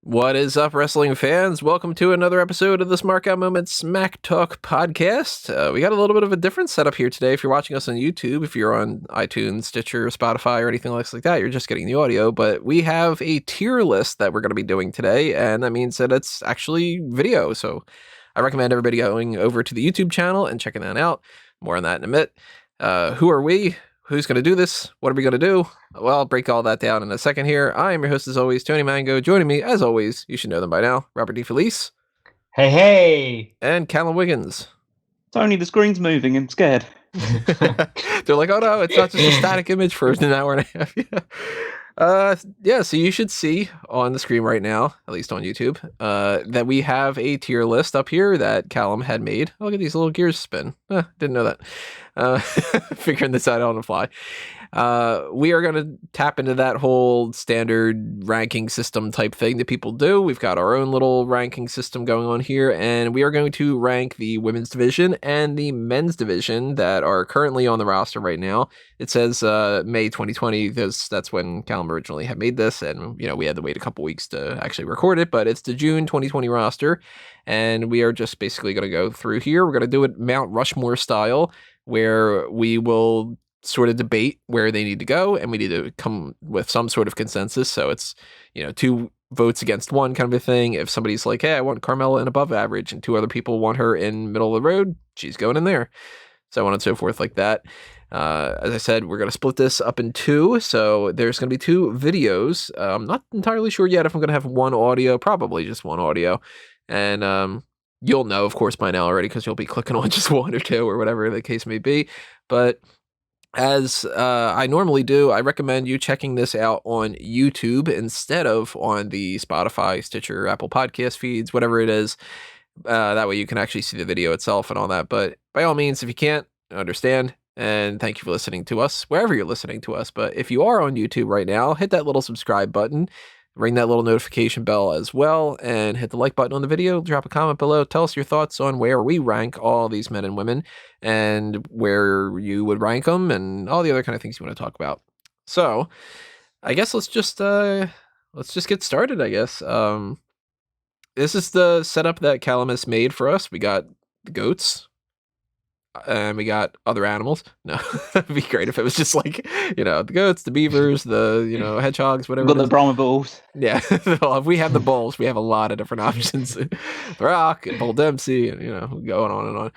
What is up, wrestling fans? Welcome to another episode of the Smark Moment Smack Talk podcast. We got a little bit of a different setup here today. If you're watching us on YouTube, if you're on iTunes, Stitcher, Spotify, or anything like that, you're just getting the audio. But we have a tier list that we're going to be doing today, and that means that it's actually video. So I recommend everybody going over to the YouTube channel and checking that out. More on that in a minute. Who are we? Who's going to do this? What are we going to do? Well, I'll break all that down in a second here. I am your host, as always, Tony Mango. Joining me, as always, you should know them by now, Robert DeFelice. Hey, hey! And Callum Wiggins. Tony, the screen's moving. I'm scared. They're like, oh no, it's not just a static image for an hour and a half. So you should see on the screen right now, at least on YouTube, that we have a tier list up here that Callum had made. Oh, look at these little gears spin. Didn't know that. Figuring this out on the fly. We are going to tap into that whole standard ranking system type thing that people do. We've got our own little ranking system going on here, and we are going to rank the women's division and the men's division that are currently on the roster right now. It says May 2020, because that's when Callum originally had made this, and we had to wait a couple weeks to actually record it, but it's the June 2020 roster, and we are just basically going to go through here. We're going to do it Mount Rushmore style, where we will sort of debate where they need to go, and we need to come with some sort of consensus. So it's, 2 votes against one kind of a thing. If somebody's like, hey, I want Carmella in above average, and 2 other people want her in middle of the road, she's going in there. So on and so forth like that. As I said, we're going to split this up in 2. So there's going to be 2 videos. I'm not entirely sure yet if I'm going to have one audio, probably just one audio. And you'll know, of course, by now already, because you'll be clicking on just 1 or 2 or whatever the case may be. But as I normally do, I recommend you checking this out on YouTube instead of on the Spotify, Stitcher, Apple Podcast feeds, whatever it is. That way you can actually see the video itself and all that. But by all means, if you can't, understand. And thank you for listening to us, wherever you're listening to us. But if you are on YouTube right now, hit that little subscribe button. Ring that little notification bell as well, and hit the like button on the video. Drop a comment below. Tell us your thoughts on where we rank all these men and women, and where you would rank them, and all the other kind of things you want to talk about. So, I guess let's just get started. I guess this is the setup that Callum has made for us. We got the goats. And we got other animals. No, it'd be great if it was just like, the goats, the beavers, the, hedgehogs, whatever. We've got the Brahma bulls. Yeah. Well, if we have the bulls, we have a lot of different options. The Rock and Bull Dempsey, and, going on and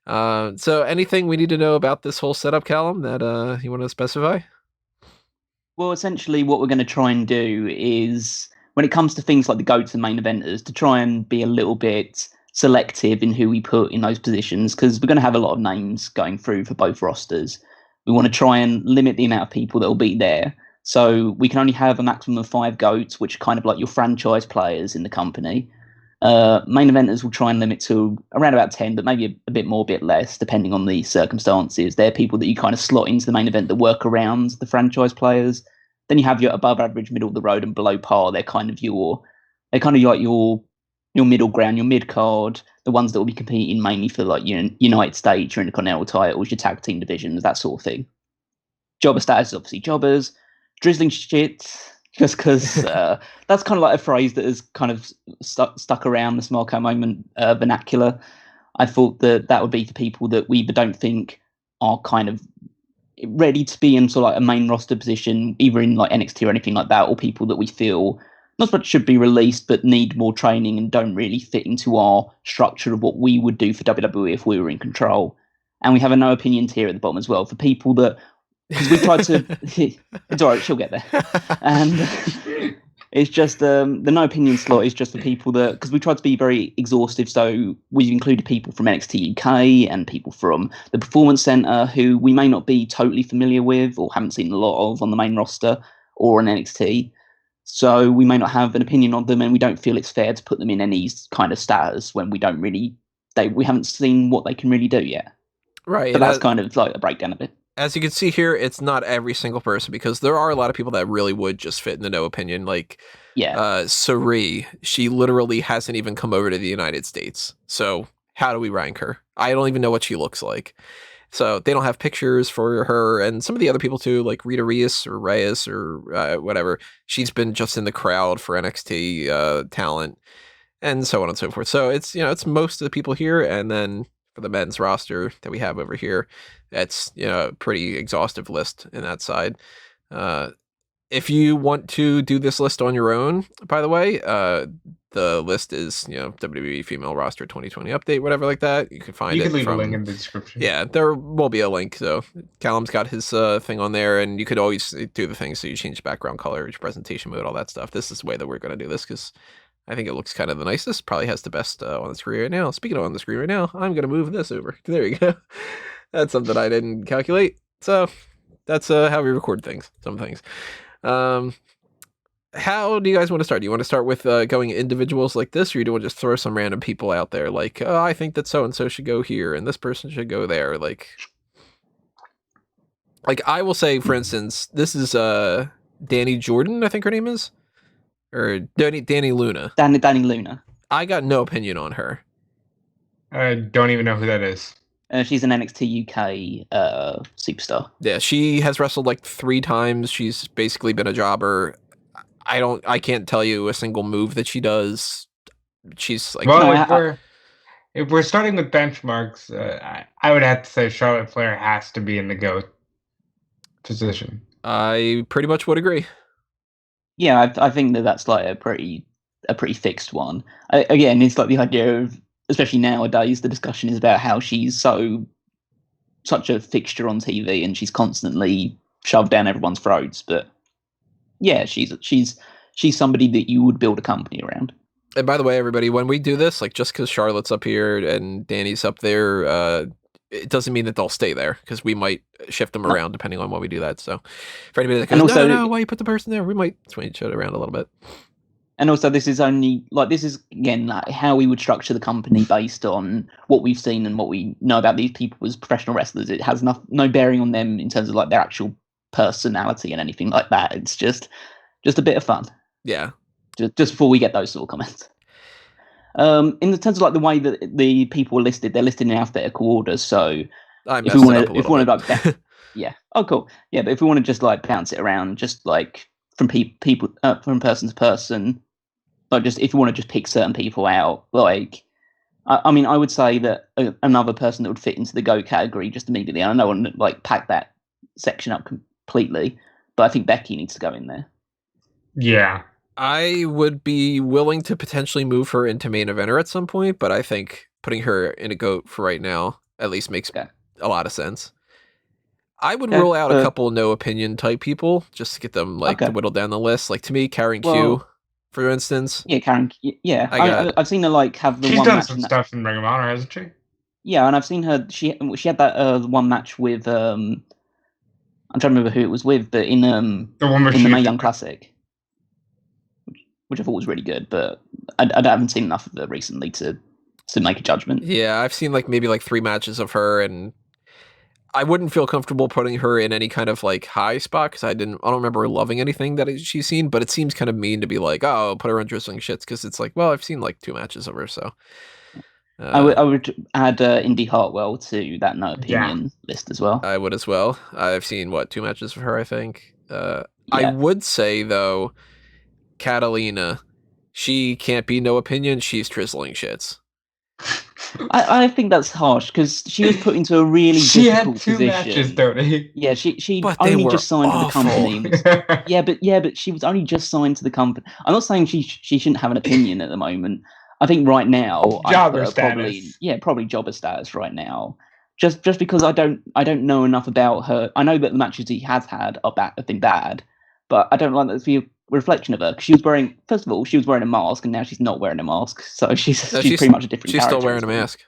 on. So anything we need to know about this whole setup, Callum, that you want to specify? Well, essentially what we're going to try and do is, when it comes to things like the goats and main eventers, to try and be a little bit selective in who we put in those positions, because we're going to have a lot of names going through for both rosters. We want to try and limit the amount of people that will be there. So we can only have a maximum of 5 goats, which are kind of like your franchise players in the company. Main eventers will try and limit to around about 10, but maybe a bit more, a bit less, depending on the circumstances. They're people that you kind of slot into the main event that work around the franchise players. Then you have your above average, middle of the road, and below par. They're kind of like your middle ground, your mid card, the ones that will be competing mainly for like your United States, your Intercontinental titles, your tag team divisions, that sort of thing. Jobber status is obviously jobbers. Drizzling shit, just because that's kind of like a phrase that has kind of stuck around the Smarko Moment vernacular. I thought that would be for people that we don't think are kind of ready to be in sort of like a main roster position, either in like NXT or anything like that, or people that we feel not so much should be released, but need more training and don't really fit into our structure of what we would do for WWE if we were in control. And we have a no opinion tier at the bottom as well for people that, because we tried to, it's all right, she'll get there. And it's just the no opinion slot is just for people that, because we tried to be very exhaustive, so we've included people from NXT UK and people from the Performance Center who we may not be totally familiar with or haven't seen a lot of on the main roster or on NXT. So we may not have an opinion on them, and we don't feel it's fair to put them in any kind of status when we haven't seen what they can really do yet. Right. So that's kind of like a breakdown of it. As you can see here, it's not every single person, because there are a lot of people that really would just fit in the no opinion. Like, Sari, she literally hasn't even come over to the United States. So how do we rank her? I don't even know what she looks like. So they don't have pictures for her, and some of the other people too, like Rita Reyes or whatever. She's been just in the crowd for NXT talent, and so on and so forth. So it's it's most of the people here, and then for the men's roster that we have over here, that's a pretty exhaustive list in that side. If you want to do this list on your own, by the way, the list is WWE Female Roster 2020 update, whatever like that. You can find You it can leave from a link in the description. Yeah, there will be a link. So Callum's got his thing on there, and you could always do the thing. So you change background color, presentation mode, all that stuff. This is the way that we're going to do this because I think it looks kind of the nicest. Probably has the best on the screen right now. Speaking of on the screen right now, I'm going to move this over. There you go. That's something I didn't calculate. So that's how we record things. Some things. How do you guys want to start? Do you want to start with going individuals like this, or do you want to just throw some random people out there like, oh, I think that so and so should go here and this person should go there? Like I will say, for instance, this is Danny Jordan, I think her name is, or Danny Luna. Danny Luna. I got no opinion on her. I don't even know who that is. She's an NXT UK superstar. Yeah, she has wrestled like 3 times. She's basically been a jobber. I can't tell you a single move that she does. She's like, well, if we're starting with benchmarks, I would have to say Charlotte Flair has to be in the GOAT position. I pretty much would agree. Yeah, I think that's like a pretty fixed one. Again, it's like the idea of, especially nowadays, the discussion is about how she's such a fixture on TV and she's constantly shoved down everyone's throats. But yeah, she's somebody that you would build a company around. And by the way, everybody, when we do this, like just because Charlotte's up here and Danny's up there, it doesn't mean that they'll stay there because we might shift them around depending on when we do that. So for anybody that goes, no, why you put the person there? We might swing each other around a little bit. And also, this is again like how we would structure the company based on what we've seen and what we know about these people as professional wrestlers. It has no bearing on them in terms of like their actual personality and anything like that. It's just a bit of fun. Yeah. Just before we get those sort of comments. In the terms of like the way that the people are listed, they're listed in alphabetical order. So if we want to, yeah, oh cool, yeah. But if we want to just like bounce it around, just like from people, from person to person, like just if you want to just pick certain people out, like I mean, I would say that another person that would fit into the GOAT category just immediately. I don't want to like pack that section up completely, but I think Becky needs to go in there. Yeah. I would be willing to potentially move her into main eventer at some point, but I think putting her in a GOAT for right now at least makes a lot of sense. I would rule out a couple no opinion type people just to get them to whittle down the list. Like to me, Karen Q, for instance. Yeah, Karen. Yeah, I've seen her like have the She's one done match some stuff in Ring of Honor, hasn't she? Yeah, and I've seen her. She had that one match with I'm trying to remember who it was with, but in the Mae Young Classic, which I thought was really good, but I haven't seen enough of her recently to make a judgment. Yeah, I've seen maybe 3 matches of her, and I wouldn't feel comfortable putting her in any kind of high spot because I don't remember loving anything that she's seen, but it seems kind of mean to be like, oh, put her on Drizzling Shits because it's like, well, I've seen 2 matches of her, so. I would add Indy Hartwell to that no opinion list as well. I would as well. I've seen 2 matches of her, I think. I would say though, Catalina, she can't be no opinion. She's Drizzling Shits. I think that's harsh because she was put into a really difficult position. She had 2 matches, Tony. Yeah, she only just signed to the company. But she was only just signed to the company. I'm not saying she shouldn't have an opinion at the moment. I think right now, jobber status. Probably jobber status right now. Just because I don't know enough about her. I know that the matches he has had have been bad, but I don't like that to be a reflection of her. Because first of all, she was wearing a mask, and now she's not wearing a mask. So she's pretty much a different. She's still wearing a mask,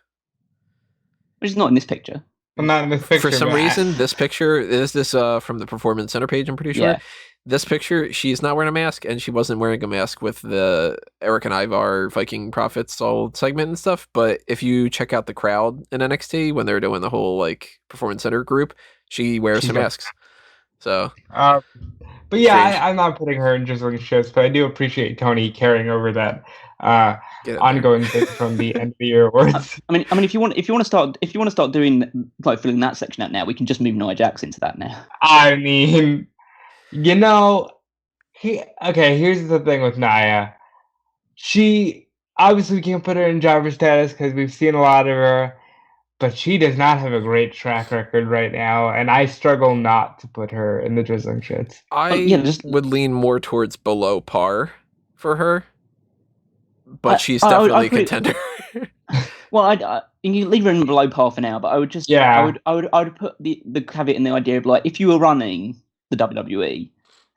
but she's not in this picture. I'm not in this picture. For some reason, this picture is from the Performance Center page. I'm pretty sure. Yeah. This picture, she's not wearing a mask, and she wasn't wearing a mask with the Eric and Ivar Viking Profits all segment and stuff. But if you check out the crowd in NXT when they're doing the whole Performance Center group, she wears her masks. So But yeah, Strange. I'm not putting her in drizzling shits, but I do appreciate Tony carrying over that Get in there. ongoing thing from the end of the year awards. I mean, if you want to start doing like filling that section out now, we can just move Nia Jax into that now. I mean, you know, here's the thing with Nia. She obviously can't put her in jobber status because we've seen a lot of her, but she does not have a great track record right now, and I struggle not to put her in the drizzling shits. I would lean more towards below par for her, but she's definitely a contender. Well, you can leave her in below par for now, but I would just, I would put the caveat in the idea of like, if you were running the WWE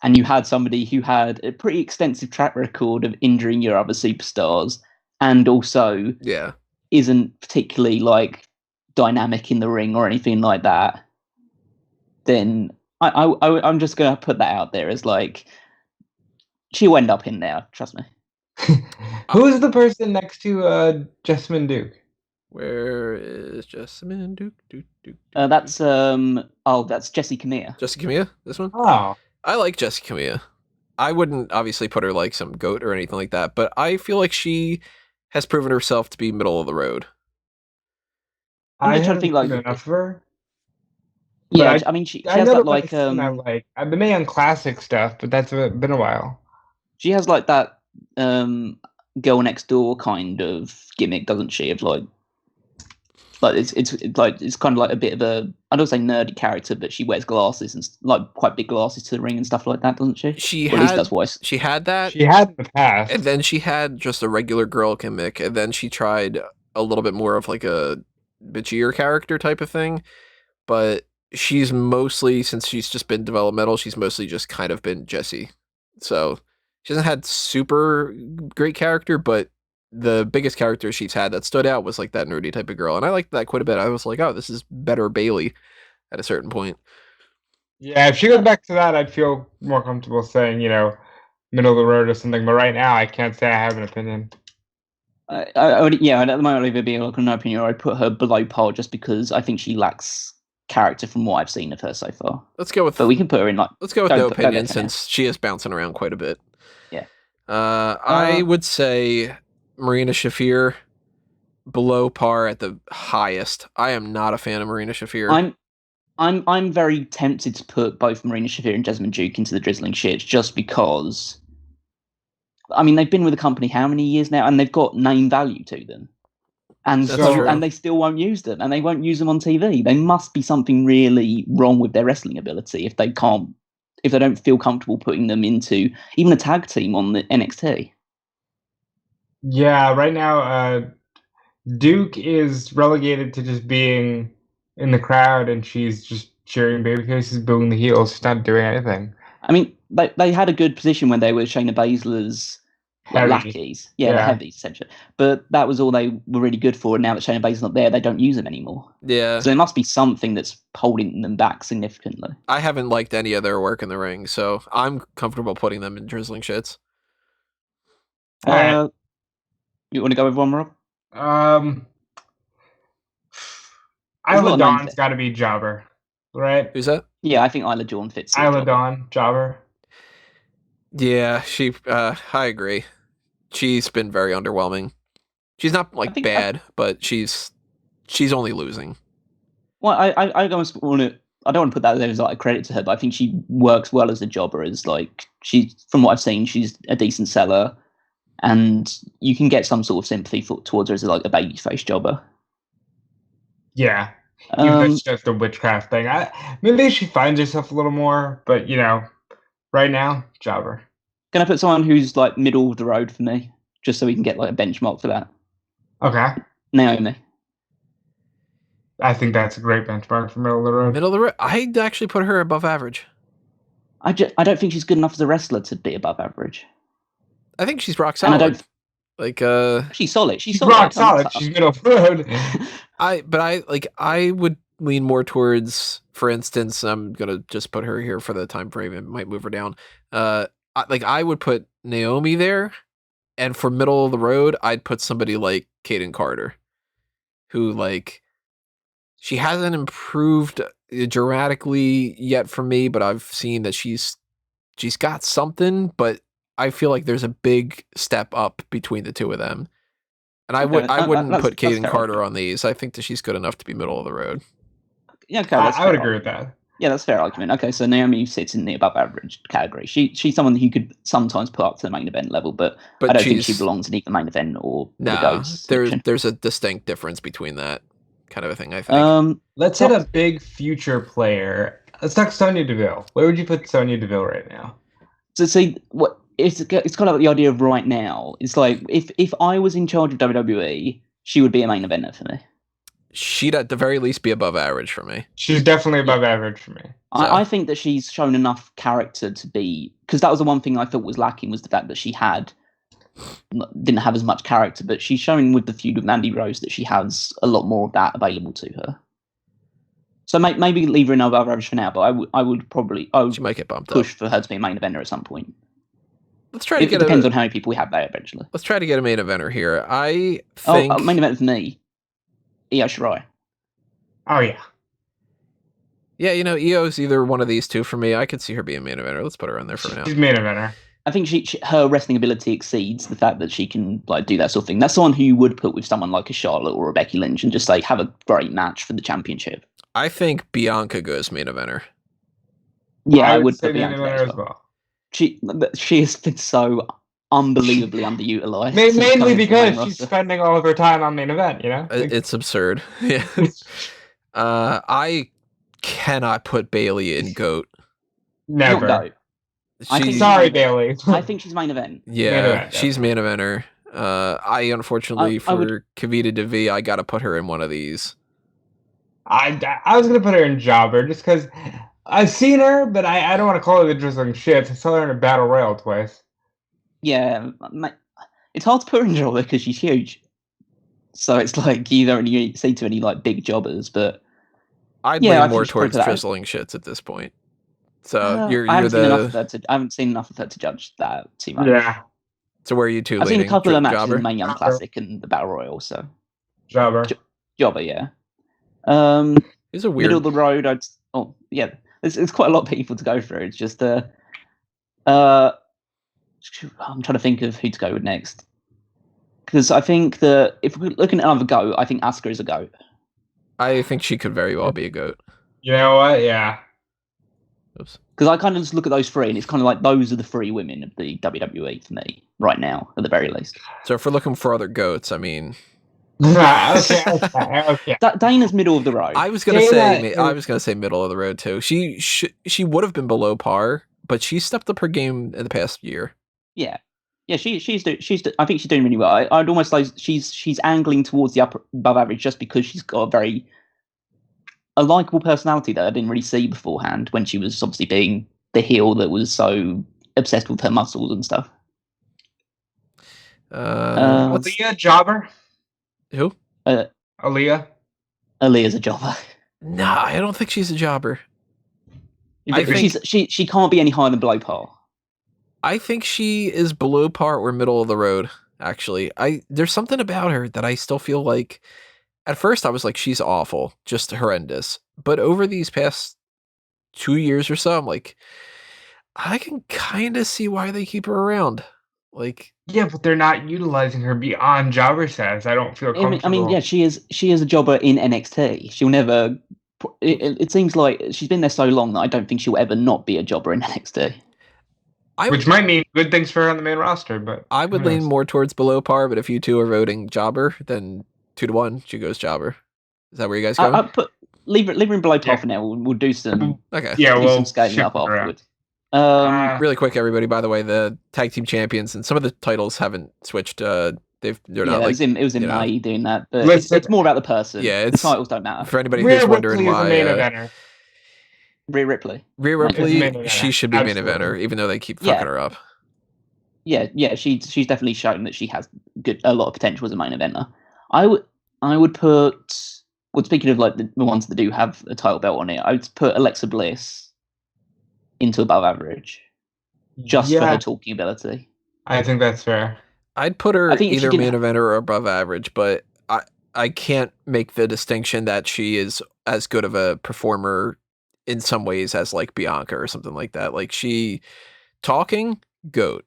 and you had somebody who had a pretty extensive track record of injuring your other superstars and also isn't particularly like dynamic in the ring or anything like that, then I'm just gonna put that out there as like she'll end up in there. Trust me. Who is the person next to Jessamine Duke? Where is Jessamine Duke? That's Jessie Camilla. Jessie Camilla? This one? Oh. I like Jessie Camilla. I wouldn't obviously put her like some GOAT or anything like that, but I feel like she has proven herself to be middle of the road. I'm just trying to think like enough of her. Yeah, I mean she has that like I like. I've been on classic stuff, but that's been a while. She has like that girl next door kind of gimmick, doesn't she? Of like it's kind of like a bit of a, I don't say nerdy character, but she wears glasses and like quite big glasses to the ring and stuff like that, doesn't she? She at least that's why she had that. She had in the past, and then she had just a regular girl gimmick, and then she tried a little bit more of like a bitchier character type of thing. But she's mostly, since she's just been developmental, she's mostly just kind of been Jessie. So she hasn't had super great character, but the biggest character she's had that stood out was like that nerdy type of girl. And I liked that quite a bit. I was like, oh, this is better Bailey at a certain point. Yeah, if she goes back to that, I'd feel more comfortable saying, middle of the road or something. But right now, I can't say I have an opinion. I would, at the moment, I'd either be like an opinion or I'd put her below par just because I think she lacks character from what I've seen of her so far. Let's go with, but we can put her in like. Let's go with no opinion since she is bouncing around quite a bit. Yeah. I would say Marina Shafir below par at the highest. I am not a fan of Marina Shafir. I'm very tempted to put both Marina Shafir and Jessamine Duke into the drizzling shits just because. I mean, they've been with the company how many years now, and they've got name value to them. And they still won't use them, and they won't use them on TV. There must be something really wrong with their wrestling ability if they don't feel comfortable putting them into even a tag team on the NXT. Yeah, right now, Duke is relegated to just being in the crowd, and she's just cheering babyfaces, booing the heels. She's not doing anything. I mean, they had a good position when they were Shayna Baszler's lackeys. Yeah, the heavies, essentially. But that was all they were really good for. And now that Shayna Baszler's not there, they don't use them anymore. Yeah. So there must be something that's holding them back significantly. I haven't liked any of their work in the ring, so I'm comfortable putting them in drizzling shits. You want to go with one, Rob? Isla Dawn's got to be jobber, right? Who's that? Yeah, I think Isla Dawn fits. Isla Dawn, jobber. Yeah, I agree. She's been very underwhelming. She's not like bad, but she's only losing. Well, I don't want to put that as like a credit to her, but I think she works well as a jobber. As like from what I've seen, she's a decent seller, and you can get some sort of sympathy towards her as like a babyface jobber. Yeah, even though it's just a witchcraft thing. Maybe she finds herself a little more, but right now, jobber. Can I put someone who's like middle of the road for me, just so we can get like a benchmark for that? Okay. Naomi. I think that's a great benchmark for middle of the road. Middle of the road. I'd actually put her above average. I don't think she's good enough as a wrestler to be above average. I think she's rock solid. She's solid. She's rock solid. She's middle of the road. I would lean more towards, for instance, I'm gonna just put her here for the time frame and might move her down. I would put Naomi there, and for middle of the road, I'd put somebody like Kaden Carter, who she hasn't improved dramatically yet for me, but I've seen that she's she's got something, but I feel like there's a big step up between the two of them. And I wouldn't put Kaden Carter on these. I think that she's good enough to be middle of the road. Yeah, okay, I would agree with that. Yeah, that's a fair argument. Okay, so Naomi sits in the above average category. She's someone who you could sometimes put up to the main event level, but I don't think she belongs in either main event or the GOATs. There's a distinct difference between that kind of a thing, I think. Let's hit a big future player. Let's talk Sonya Deville. Where would you put Sonya Deville right now? So see, what it's kind of like the idea of right now. It's like if I was in charge of WWE, she would be a main eventer for me. She'd at the very least be above average for me. She's definitely above average for me. I think that she's shown enough character to be, because that was the one thing I thought was lacking, was the fact that she didn't have as much character, but she's shown with the feud with Mandy Rose that she has a lot more of that available to her. So maybe leave her in above average for now, but I would she might get bumped push for her to be a main eventer at some point. Let's try to get. It depends on how many people we have there eventually. Let's try to get a main eventer here. I think main event for me. Io Shirai. Oh yeah. Yeah, Io's either one of these two for me. I could see her being main eventer. Let's put her in there for now. She's main eventer. I think her wrestling ability exceeds the fact that she can do that sort of thing. That's someone who you would put with someone like a Charlotte or a Becky Lynch and just have a great match for the championship. I think Bianca goes main eventer. Yeah, I would put Bianca as well. She has been so unbelievably underutilized. Mainly because she's spending all of her time on main event, It's absurd. Yeah. I cannot put Bayley in GOAT. Never. Sorry, Bayley. I think she's main event. Yeah, she's main eventer. I unfortunately for Kavita Devi, I gotta put her in one of these. I was gonna put her in Jobber just because I've seen her, but I don't want to call her the drizzling shit. I saw her in a battle royal twice. Yeah, it's hard to put her in Jobber because she's huge. So it's like you don't really see too many big jobbers, but I'd lean more towards drizzling shits at this point. So I haven't seen enough of her to judge that too much. Yeah. So where are you two? I've seen a couple of matches in the Main Young Classic and the Battle Royal. So Jobber, yeah. It's a weird middle of the road. There's quite a lot of people to go through. It's just I'm trying to think of who to go with next, because I think that if we're looking at another GOAT, I think Asuka is a GOAT. I think she could very well be a GOAT. You know what? Yeah. Because I kind of just look at those three, and it's kind of like those are the three women of the WWE for me right now, at the very least. So if we're looking for other GOATs, I mean, okay. Dana's middle of the road. I was gonna say middle of the road too. She would have been below par, but she stepped up her game in the past year. Yeah. I think she's doing really well. I'd almost say she's angling towards the above average just because she's got a likable personality that I didn't really see beforehand when she was obviously being the heel that was so obsessed with her muscles and stuff. Aaliyah, Jobber? Who? Aaliyah? Aaliyah's a jobber. No, I don't think she's a jobber. She can't be any higher than below par. I think she is below par or middle of the road, actually. There's something about her that I still feel like, at first I was like, she's awful, just horrendous. But over these past 2 years or so, I'm like, I can kind of see why they keep her around. Yeah, but they're not utilizing her beyond jobber status. I don't feel comfortable. I mean, yeah, she is a jobber in NXT. She'll never. It seems like she's been there so long that I don't think she'll ever not be a jobber in NXT. Which might mean good things for her on the main roster, but I would lean more towards below par. But if you two are voting jobber, then 2-1, she goes jobber. Is that where you guys go? Leave her in below par for now. We'll do some. Okay. Yeah, we'll do some scaling up afterwards. Really quick, everybody. By the way, the tag team champions and some of the titles haven't switched. They're not like it was in May doing that, but it's more about the person. Yeah, the titles don't matter. For anybody who's wondering why. Rhea Ripley. She should be main eventer, even though they keep fucking her up. Yeah, she's definitely shown that she has a lot of potential as a main eventer. I would put. Well, speaking of the ones that do have a title belt on it, I would put Alexa Bliss into above average, just for her talking ability. I think that's fair. I'd put her either main eventer or above average, but I can't make the distinction that she is as good of a performer in some ways as Bianca or something like that. She talking, GOAT.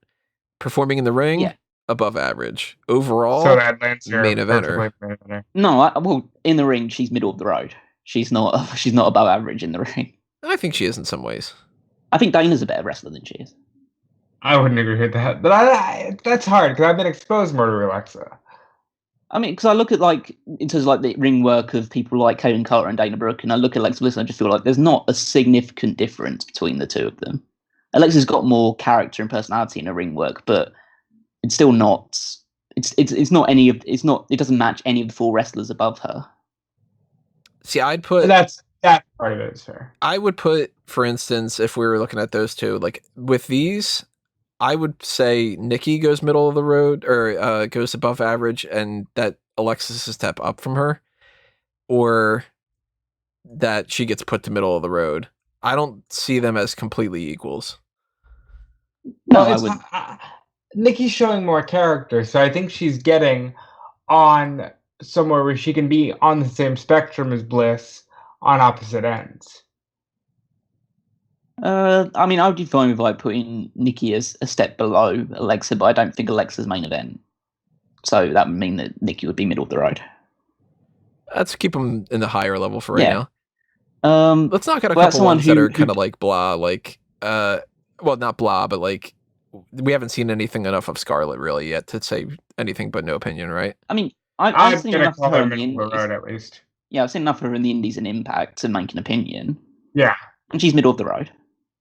Performing in the ring, Yeah. above average. Overall, So that lands her main eventer. perfectly main eventer. No, well, in the ring, she's middle of the road. She's not. She's not above average in the ring. I think she is in some ways. I think Dana's a better wrestler than she is. I wouldn't agree with that, but that's hard because I've been exposed more to Alexa. I mean, because I look at in terms of the ring work of people like Kaden Carter and Dana Brooke, and I look at Alexa Bliss, and I just feel like there's not a significant difference between the two of them. Alexa's got more character and personality in her ring work, but it's still not. It's not any of. It's not. It doesn't match any of the 4 wrestlers above her. See, I'd put That's part of it is fair. I would put, for instance, if we were looking at those two, like with these, I would say Nikki goes middle of the road or goes above average, and that Alexis is a step up from her, or that she gets put to middle of the road. I don't see them as completely equals. No, Well, Nikki's showing more character, so I think she's getting on somewhere where she can be on the same spectrum as Bliss on opposite ends. I mean, I would be fine with putting Nikki as a step below Alexa, but I don't think Alexa's main event. So that would mean that Nikki would be middle of the road. Let's keep them in the higher level for right now. Let's knock out a well, couple ones that are kind of like blah, like well, not blah, but like we haven't seen anything enough of Scarlett really yet to say anything but no opinion, right? I mean, I've seen enough of her in the middle Indies. of the road at least. Yeah, I've seen enough of her in the Indies and Impact to make an opinion. Yeah, and she's middle of the road.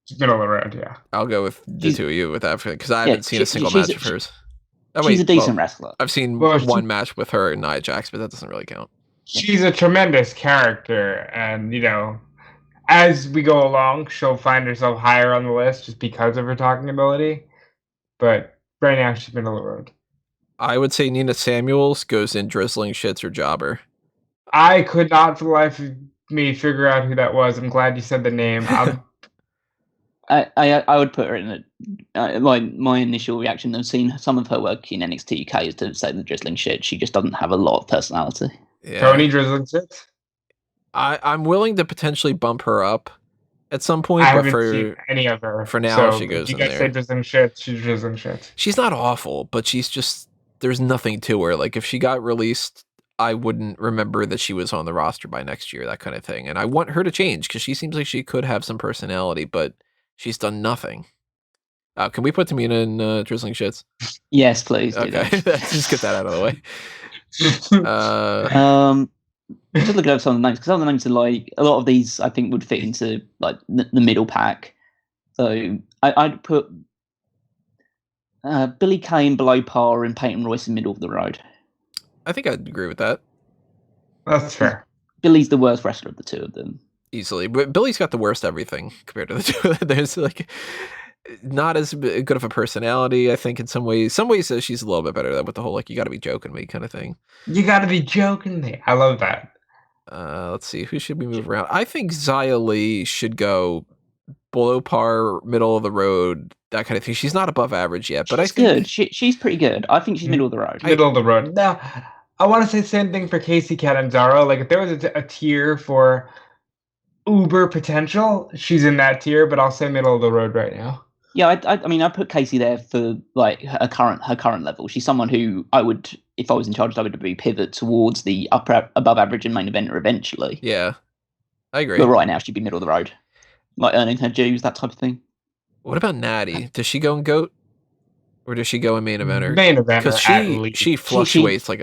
She's middle of the road. Yeah, I'll go with the two of you with that because I haven't seen a single match of hers. Oh, she's a decent wrestler. I've seen one match with her and Nia Jax, but that doesn't really count. She's a tremendous character, and as we go along, she'll find herself higher on the list just because of her talking ability. But right now, she's middle of the road. I would say Nina Samuels goes in drizzling shits or jobber. I could not for the life of me figure out who that was. I'm glad you said the name. I would put her in my initial reaction of seeing some of her work in NXT UK is to say the drizzling shit. She just doesn't have a lot of personality. Yeah. Tony drizzling shit? I'm willing to potentially bump her up at some point, I but haven't seen any of her. For now, she goes in there. You guys say drizzling shit, she's drizzling shit. She's not awful, but she's just, there's nothing to her. Like if she got released, I wouldn't remember that she was on the roster by next year, that kind of thing. And I want her to change because she seems like she could have some personality, but she's done nothing. Can we put Tamina in drizzling shits? Yes, please. Okay, just get that out of the way. Just looking at some of the names because some of the names are like a lot of these I think would fit into like the middle pack. So I'd put Billy Kane below par and Peyton Royce in middle of the road. I think I'd agree with that. That's fair. Billy's the worst wrestler of the two of them. Easily. But Billy's got the worst everything compared to the two of them. There's like not as good of a personality, I think, in some ways. Some ways she's a little bit better with the whole like you gotta be joking me kind of thing. You gotta be joking me. I love that. Let's see, who should we move around? I think Xia Li should go below par, middle of the road, that kind of thing. She's not above average yet, but she's good. She's pretty good. I think she's middle of the road. Middle of the road. Now, I want to say the same thing for Casey Catanzaro. Like, if there was a tier for uber potential, she's in that tier, but I'll say middle of the road right now. Yeah, I mean, I put Casey there for like her current level. She's someone who I would, if I was in charge of WWE, pivot towards the above average and main eventer eventually. Yeah, I agree. But right now, she'd be middle of the road, like earning her dues, that type of thing. What about Natty? Does she go in GOAT, or does she go in main eventer? Main eventer, because she fluctuates like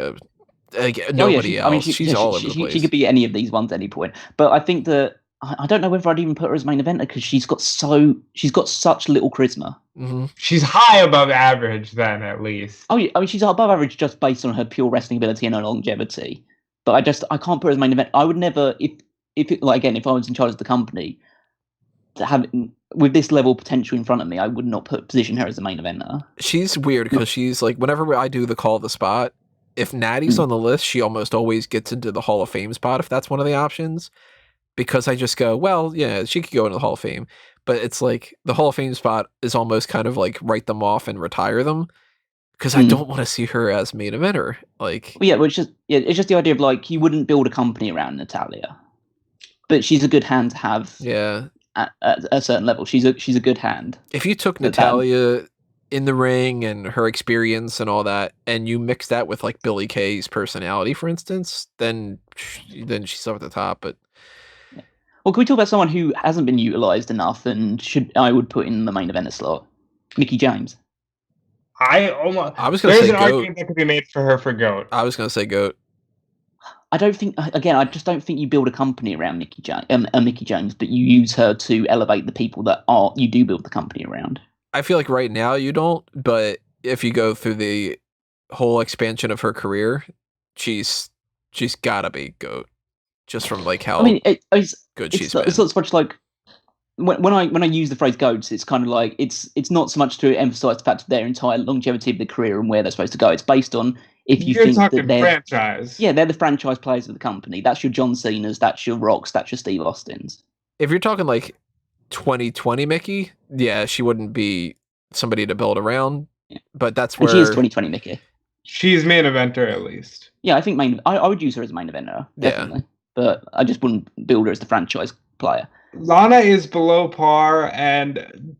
nobody else. I mean, she's all over the place. She could be any of these ones at any point. But I think that I don't know whether I'd even put her as main eventer because she's got such little charisma. Mm-hmm. She's high above average then, at least. Oh yeah, I mean she's above average just based on her pure wrestling ability and her longevity. But I can't put her as main event. I would never if I was in charge of the company, to have with this level of potential in front of me, I would not position her as a main eventer. She's weird because she's like whenever I do the call of the spot, if Natty's on the list, she almost always gets into the Hall of Fame spot if that's one of the options. Because I just go, well, yeah, she could go into the Hall of Fame. But it's like the Hall of Fame spot is almost kind of like write them off and retire them. Because I don't want to see her as main eventer. Like, well, it's just the idea of like you wouldn't build a company around Natalya. But she's a good hand to have. Yeah. at a certain level. She's a good hand. If you took But Natalia in the ring and her experience and all that, and you mix that with like Billie Kay's personality, for instance, then she's up at the top. But well, can we talk about someone who hasn't been utilized enough and I would put in the main eventer slot? Mickie James. I was going to say there's an GOAT. argument that could be made for her for GOAT. I was going to say GOAT. I just don't think you build a company around Mickie James, but you use her to elevate the people that you do build the company around. I feel like right now you don't, but if you go through the whole expansion of her career, she's gotta be GOAT, just from like how good she's been. It's not so much like when I use the phrase GOATs, it's kind of like it's not so much to emphasize the fact of their entire longevity of the career and where they're supposed to go. It's based on if you think that they're franchise. Yeah, they're the franchise players of the company. That's your John Cena's, that's your Rocks, that's your Steve Austin's. If you're talking like 2020 Mickie, yeah, she wouldn't be somebody to build around. Yeah. But that's where she is 2020 Mickie. She's main eventer at least. Yeah, I think I would use her as a main eventer, definitely. Yeah. But I just wouldn't build her as the franchise player. Lana is below par and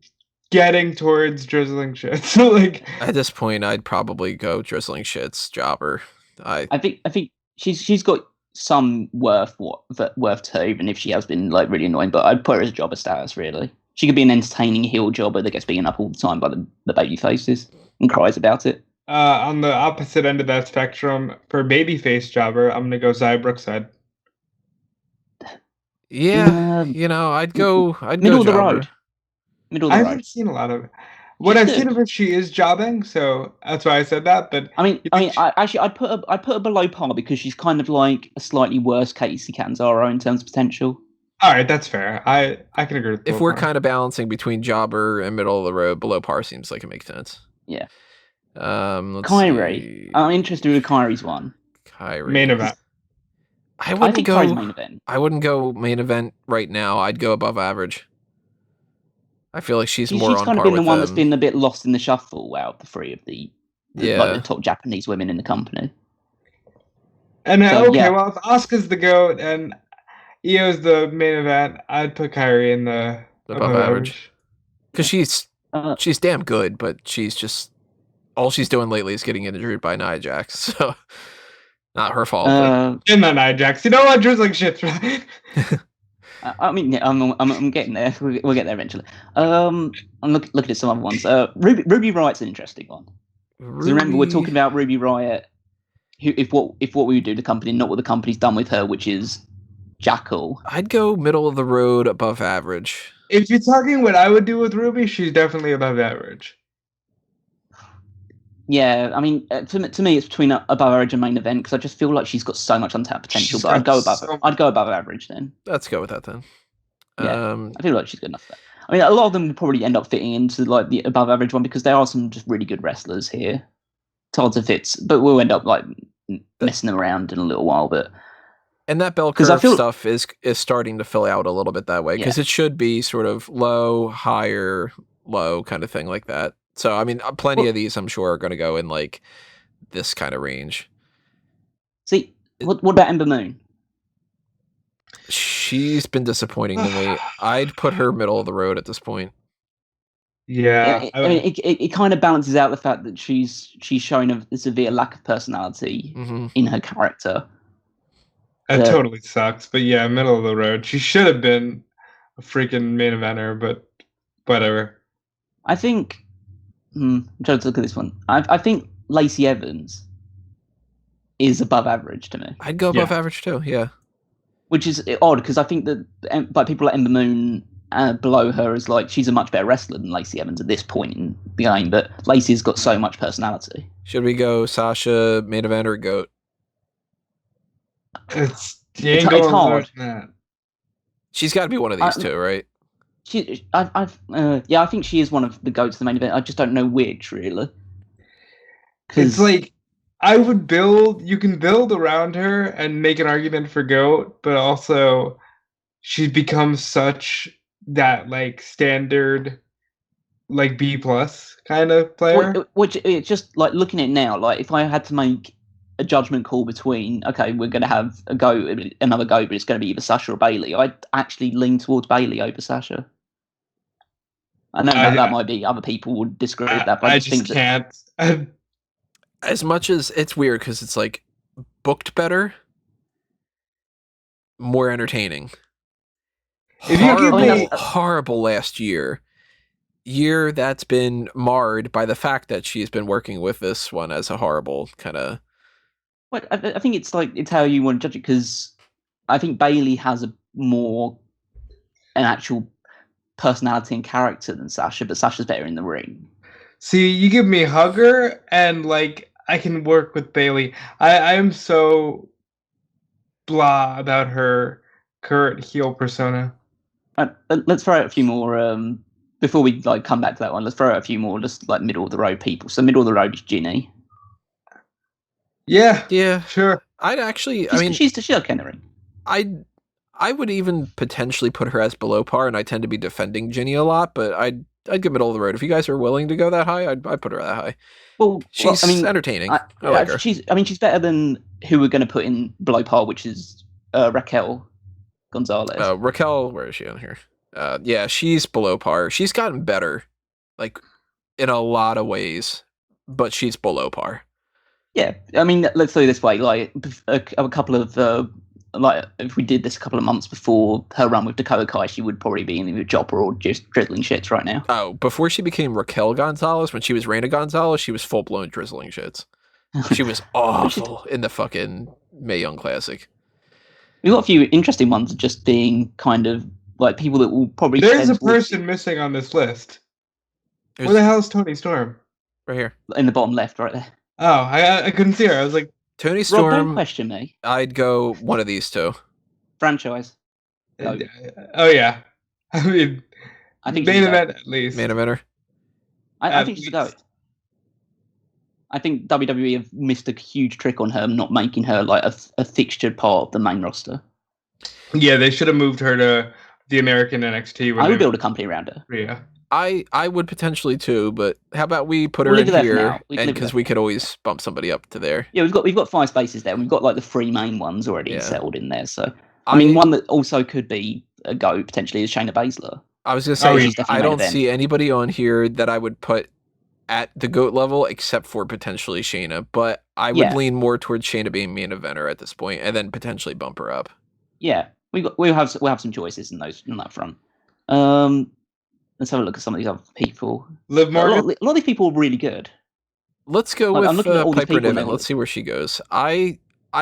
getting towards drizzling shits. Like at this point, I'd probably go drizzling shits, jobber. I think she's got some worth to her, even if she has been like really annoying. But I'd put her as a jobber status. Really, she could be an entertaining heel jobber that gets beaten up all the time by the baby faces and cries about it. On the opposite end of that spectrum, for babyface jobber, I'm gonna go Xia Brookside. Yeah, I'd go middle of the jobber. road. Middle of the road. I haven't seen a lot of. What I've seen of her, she is jobbing, so that's why I said that. But I'd put her below par because she's kind of like a slightly worse Kacy Catanzaro in terms of potential. All right, that's fair. I can agree with that. If we're kind of balancing between jobber and middle of the road, below par seems like it makes sense. Yeah. Let's Kairi. see. I'm interested with Kairi's one. Kairi. Main event. I wouldn't go main event. I wouldn't go main event right now. I'd go above average. I feel like she's more on par with She's kind of been the one that's been a bit lost in the shuffle out of the three of the top Japanese women in the company. And well, if Asuka's the GOAT and Io's the main event, I'd put Kairi in the above average. Because she's damn good, but she's just all she's doing lately is getting injured by Nia Jax, so not her fault. In the Nia Jax, you know what? Drizzling shit. I mean, yeah, I'm getting there. We'll get there eventually. I'm looking at some other ones. Ruby Riot's an interesting one. So remember, we're talking about Ruby Riot. If what we would do to the company, not what the company's done with her, which is Jackal. I'd go middle of the road, above average. If you're talking what I would do with Ruby, she's definitely above average. Yeah, I mean, to me, it's between above average and main event because I just feel like she's got so much untapped potential. But I'd go above average then. Let's go with that then. Yeah, I feel like she's good enough there. I mean, a lot of them will probably end up fitting into like the above average one because there are some just really good wrestlers here. It's hard to fit, but we'll end up like messing them around in a little while. And that bell curve stuff is starting to fill out a little bit that way because it should be sort of low, higher, low kind of thing like that. So, I mean, plenty of these, I'm sure, are going to go in, like, this kind of range. See, what about Ember Moon? She's been disappointing to me. I'd put her middle of the road at this point. Yeah. I mean, it kind of balances out the fact that she's showing a severe lack of personality in her character. That totally sucks. But yeah, middle of the road. She should have been a freaking main eventer, but whatever. I think... I'm trying to look at this one. I think Lacey Evans is above average to me. I'd go above average too, yeah. Which is odd because I think that like people like Ember Moon below her is like she's a much better wrestler than Lacey Evans at this point in the game, but Lacey's got so much personality. Should we go Sasha main event or GOAT? It's hard. She's got to be one of these two, right? I think she is one of the GOATs to the main event. I just don't know which, really. It's like you can build around her and make an argument for GOAT, but also she's become such that like standard like B+ kind of player. Which it's just like looking at it now, like if I had to make a judgment call between, okay, we're going to have another GOAT, but it's going to be either Sasha or Bailey, I'd actually lean towards Bailey over Sasha. I know that might be other people would disagree with that, but I just can't. As much as it's weird because it's like booked better, more entertaining. If you give me horrible last year that's been marred by the fact that she's been working with this one as a horrible kind of. Well, I think it's how you want to judge it, because I think Bailey has an actual personality and character than Sasha, but Sasha's better in the ring. See, you give me Hugger, and I can work with Bailey. I am so blah about her current heel persona. Let's throw out a few more before we come back to that one. Let's throw out a few more just middle of the road people. So middle of the road is Ginny. Yeah, sure. I'd actually. She's okay in the ring. I would even potentially put her as below par, and I tend to be defending Ginny a lot, but I'd go middle of the road. If you guys are willing to go that high, I'd put her that high. Well, she's entertaining. I like her. She's better than who we're going to put in below par, which is Raquel Gonzalez. Raquel, where is she on here? Yeah, she's below par. She's gotten better, in a lot of ways, but she's below par. Yeah, let's say this way: a couple of if we did this a couple of months before her run with Dakota Kai, she would probably be in the chopper or just drizzling shits right now. Oh, before she became Raquel Gonzalez, when she was Reina Gonzalez, she was full blown drizzling shits. She was awful in the fucking Mae Young Classic. We've got a few interesting ones just being kind of people that will probably. There's a person missing on this list. Where the hell is Toni Storm? Right here. In the bottom left, right there. Oh, I couldn't see her. I was like, Toni Storm. Rob, don't question me. I'd go one of these two. Franchise. Oh yeah. I think main event at least. Main eventer. I think she's a GOAT. I think WWE have missed a huge trick on her, not making her a fixtured part of the main roster. Yeah, they should have moved her to the American NXT. I would build a company around her. Yeah. I would potentially too, but how about we put her in here, because we could always bump somebody up to there. Yeah, we've got 5 spaces there, and we've got the 3 main ones already settled in there. So one that also could be a GOAT potentially is Shayna Baszler. I was gonna say I don't see anybody on here that I would put at the GOAT level except for potentially Shayna, but I would lean more towards Shayna being main eventer at this point, and then potentially bump her up. Yeah, we'll have some choices in that front. Let's have a look at some of these other people. Liv Morgan. A lot of these people are really good. Let's go with Piper Niven. Let's see where she goes. I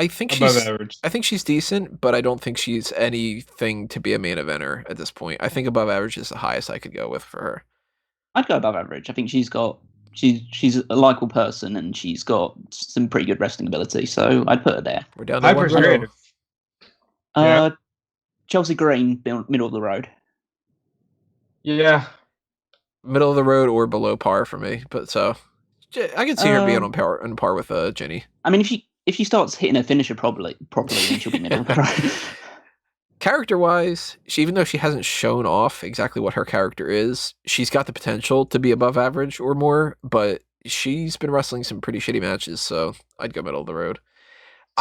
think above average. I think she's decent, but I don't think she's anything to be a main eventer at this point. I think above average is the highest I could go with for her. I'd go above average. I think she's a likable person, and she's got some pretty good wrestling ability. So I'd put her there. We're down to one row. Chelsea Green, middle of the road. Yeah. Middle of the road or below par for me, but so I can see her being on par with Jenny. If she starts hitting her finisher properly, then she'll be middle of the road. Character-wise, even though she hasn't shown off exactly what her character is, she's got the potential to be above average or more, but she's been wrestling some pretty shitty matches, so I'd go middle of the road.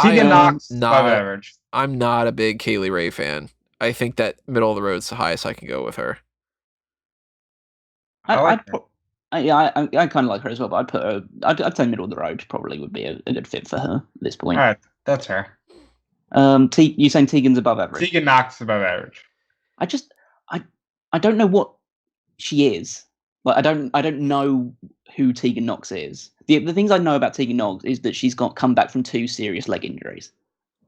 Tegan Knox above average. I'm not a big Kaylee Ray fan. I think that middle of the road's the highest I can go with her. I kind of like her as well, but I'd put her. I'd say middle of the road probably would be a good fit for her at this point. All right, that's her. You saying Tegan's above average? Tegan Knox above average. I don't know what she is. I don't know who Tegan Knox is. The things I know about Tegan Knox is that she's come back from 2 serious leg injuries,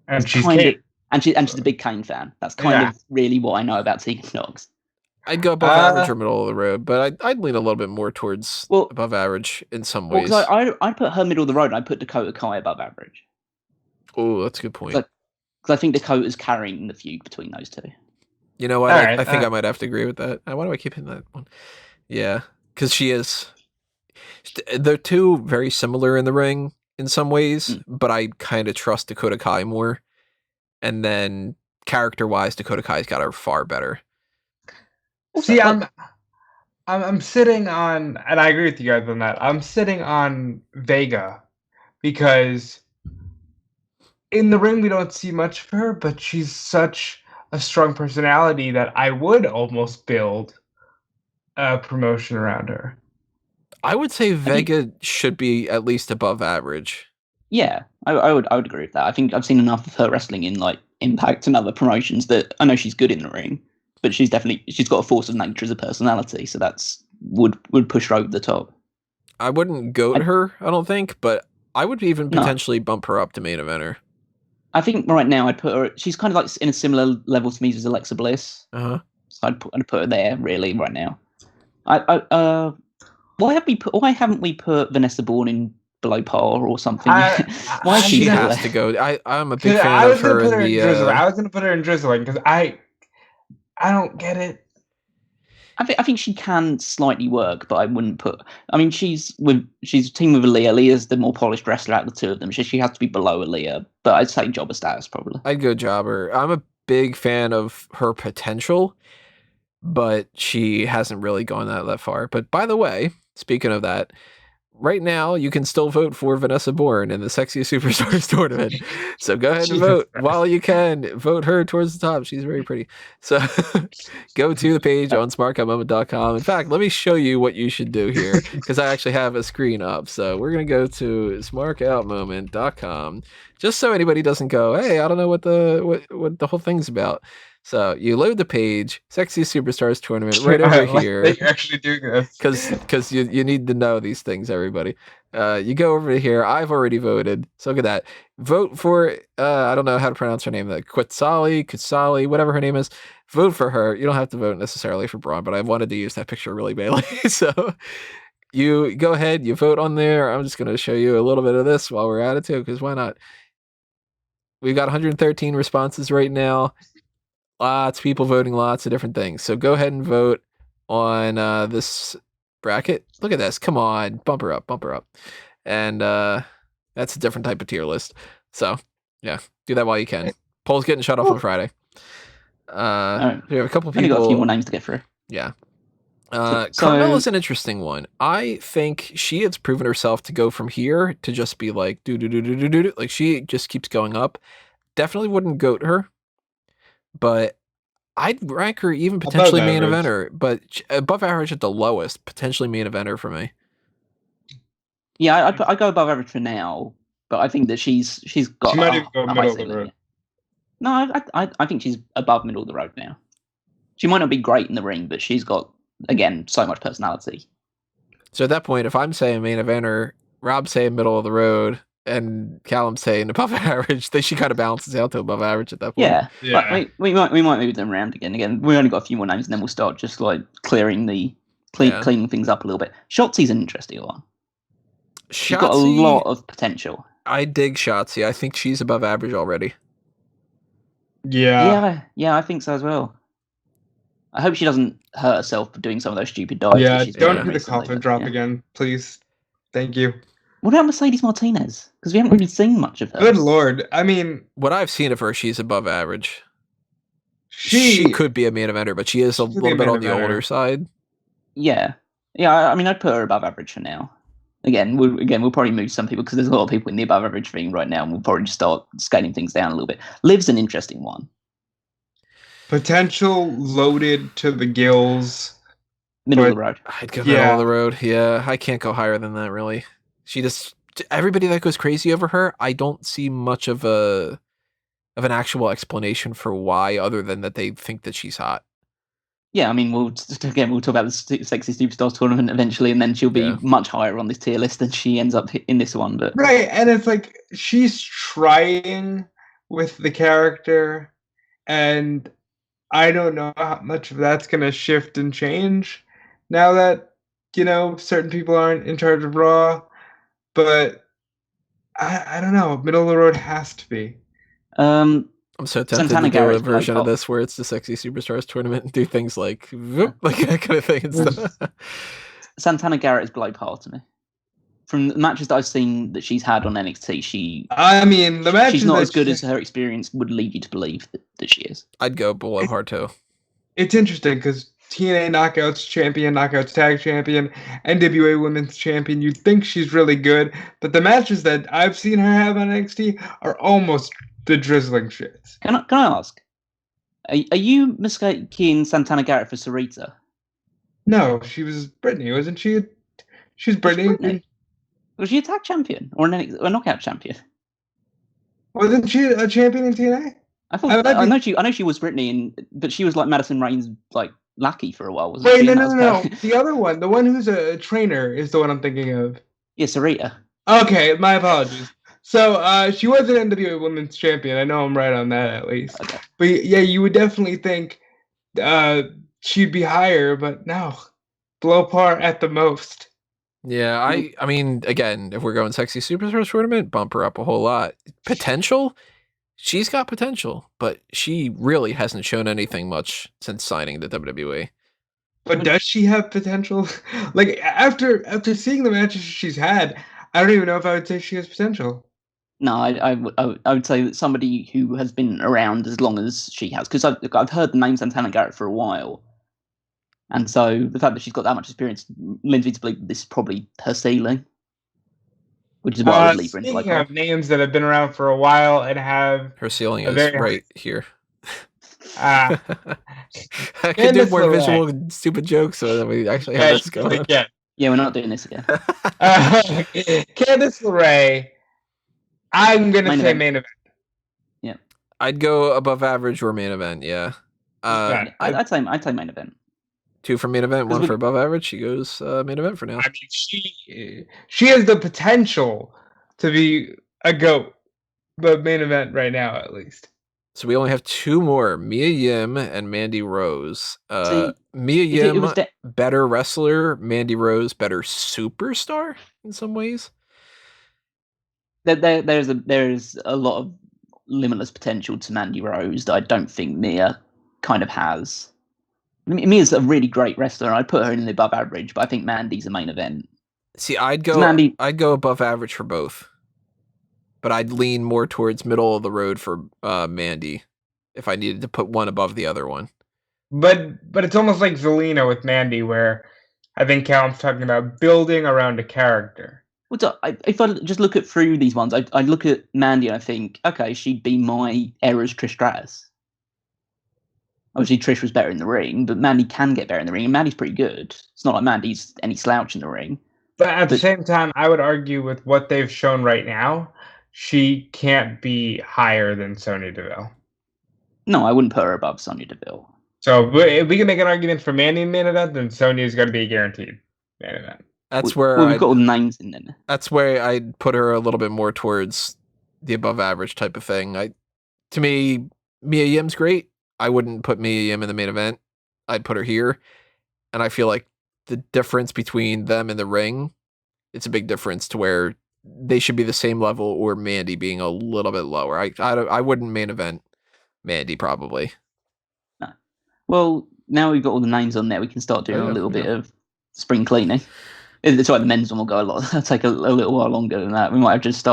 and she's Kane. And she's a big Kane fan. That's kind of really what I know about Tegan Knox. I'd go above average or middle of the road, but I'd lean a little bit more towards above average in some ways. I'd put her middle of the road, and I'd put Dakota Kai above average. Oh, that's a good point. Because I think Dakota's carrying the feud between those two. You know what? I think I might have to agree with that. Why do I keep hitting that one? Yeah, because she is. They're 2 very similar in the ring in some ways, but I kind of trust Dakota Kai more. And then character-wise, Dakota Kai's got her far better. See, I'm sitting on, and I agree with you guys on that. I'm sitting on Vega because in the ring we don't see much of her, but she's such a strong personality that I would almost build a promotion around her. I would say Vega should be at least above average. Yeah, I would agree with that. I think I've seen enough of her wrestling in like Impact and other promotions that I know she's good in the ring, but she's got a force of nature as a personality, so that's would push her over the top. I wouldn't goat her, I don't think, but I would even potentially bump her up to main eventer. I think right now I'd put her. She's kind of like in a similar level to me as Alexa Bliss. Uh-huh. So I'd put her there really right now. Why haven't we put Vanessa Bourne in below par or something? Why she has to go? I'm a big fan of her in the. I was gonna put her in drizzling because I don't get it. I think she can slightly work, but I wouldn't put. I mean, she's teamed with Aaliyah. Aaliyah's the more polished wrestler out of the two of them. She has to be below Aaliyah, but I'd say jobber status probably. I'd go jobber. I'm a big fan of her potential, but she hasn't really gone that far. But by the way, speaking of that, right now you can still vote for Vanessa Bourne in the Sexiest Superstars tournament. So go ahead and vote while you can. Vote her towards the top. She's very pretty. So go to the page on smarkoutmoment.com. In fact, let me show you what you should do here because I actually have a screen up. So we're going to go to smarkoutmoment.com just so anybody doesn't go, hey, I don't know what the whole thing's about. So you load the page, Sexiest Superstars tournament, right over here. They actually do this because you need to know these things, everybody. You go over to here. I've already voted, so look at that. Vote for I don't know how to pronounce her name. Kutsali, whatever her name is. Vote for her. You don't have to vote necessarily for Braun, but I wanted to use that picture really badly. So you go ahead, you vote on there. I'm just going to show you a little bit of this while we're at it too, because why not? We've got 113 responses right now. Lots of people voting lots of different things. So go ahead and vote on this bracket. Look at this. Come on. Bump her up. And that's a different type of tier list. So, yeah, do that while you can. Poll's getting shut off on Friday. Right. We have a couple people. Only got a few more names to get through. Yeah. Carmella's an interesting one. I think she has proven herself to go from here to just be like, do. Like, she just keeps going up. Definitely wouldn't goat her. But I'd rank her even potentially main eventer, but above average at the lowest, potentially main eventer for me. Yeah, I go above average for now, but I think that she's got. She might even go middle of the road. No, I think she's above middle of the road now. She might not be great in the ring, but she's got, again, so much personality. So at that point, if I'm saying main eventer, Rob's saying middle of the road, and Callum's saying above average, she kind of balances out to above average at that point. Yeah. But we might move them around again. Again, we only got a few more names, and then we'll start just like cleaning things up a little bit. Shotzi's an interesting one. She's got a lot of potential. I dig Shotzi. I think she's above average already. Yeah, I think so as well. I hope she doesn't hurt herself for doing some of those stupid dives. Yeah, don't do the coffin drop again, please. Thank you. What about Mercedes Martinez? Because we haven't really seen much of her. Good lord. I mean, what I've seen of her, she's above average. She could be a main eventer, but she is a little bit on the older side. Yeah. I mean, I'd put her above average for now. Again, we'll probably move some people because there's a lot of people in the above average thing right now, and we'll probably just start scaling things down a little bit. Liv's an interesting one. Potential loaded to the gills. Middle of the road. I'd go middle of the road. Yeah, I can't go higher than that, really. She just, everybody that goes crazy over her, I don't see much of an actual explanation for why, other than that they think that she's hot. Yeah, I mean, we'll talk about the Sexy Superstars tournament eventually, and then she'll be much higher on this tier list than she ends up in this one. But right, and it's like she's trying with the character, and I don't know how much of that's going to shift and change now that, certain people aren't in charge of Raw. But I don't know. Middle of the road has to be. I'm so tempted to do a version of this where it's the Sexy Superstars tournament and do things like that kind of thing and stuff. Santana Garrett is below par to me. From the matches that I've seen that she's had on NXT, she's not as good as her experience would lead you to believe that she is. I'd go below par too. It's interesting because TNA Knockouts champion, Knockouts tag champion, NWA Women's champion. You'd think she's really good, but the matches that I've seen her have on NXT are almost the drizzling shits. Can I ask? Are you mistaking Santana Garrett for Sarita? No, she was Brittany, wasn't she? She's Brittany. Was she a tag champion or a knockout champion? Wasn't she a champion in TNA? I know she was Brittany, but she was like Madison Rain's like lackey for a while, wasn't Wait, she? no. The other one, the one who's a trainer, is the one I'm thinking of. Yeah, Sarita. Okay, my apologies. So she was an NWA Women's Champion. I know I'm right on that at least. Okay. But yeah, you would definitely think she'd be higher, but no, below par at the most. Yeah, I mean, again, if we're going sexy superstars tournament, bump her up a whole lot. Potential, she's got potential, but she really hasn't shown anything much since signing the WWE. But does she have potential? Like after seeing the matches she's had, I don't even know if I would say she has potential. No, I would say that somebody who has been around as long as she has, because I've heard the name Santana Garrett for a while, and so the fact that she's got that much experience leads me to believe this is probably her ceiling, which is why I would leave her into speaking of names that have been around for a while and have her ceiling is right here. I can do more visual stupid jokes so that we actually have this going. Yeah, we're not doing this again. Candice LeRae, I'm gonna say main event. Yeah, I'd go above average or main event. Yeah, I'd say main event. 2 for main event, 1 for above average. She goes main event for now. I mean, she has the potential to be a GOAT, but main event right now at least. So we only have 2 more, Mia Yim and Mandy Rose. Mia Yim, better wrestler. Mandy Rose, better superstar in some ways. There's a lot of limitless potential to Mandy Rose that I don't think Mia kind of has. Mia's a really great wrestler. I'd put her in the above average, but I think Mandy's a main event. See, I'd go above average for both. But I'd lean more towards middle of the road for Mandy if I needed to put one above the other one. But it's almost like Zelina with Mandy, where I think Callum's talking about building around a character. Well, if I just look through these ones, I look at Mandy and I think, okay, she'd be my era's Trish Stratus. Obviously, Trish was better in the ring, but Mandy can get better in the ring, and Mandy's pretty good. It's not like Mandy's any slouch in the ring. But at the same time, I would argue with what they've shown right now, she can't be higher than Sonya Deville. No, I wouldn't put her above Sonya Deville. So if we can make an argument for Mandy in main event, then Sonya's going to be guaranteed main event. That's where we've got all the names in there. That's where I'd put her a little bit more towards the above average type of thing. To me, Mia Yim's great. I wouldn't put Mia Yim in the main event. I'd put her here. And I feel like the difference between them and the ring, it's a big difference to where they should be the same level, or Mandy being a little bit lower. I wouldn't main event Mandy probably. No. Well, now we've got all the names on there, we can start doing a little bit of spring cleaning. It's like the men's one will go a lot. It'll take a little while longer than that. We might have just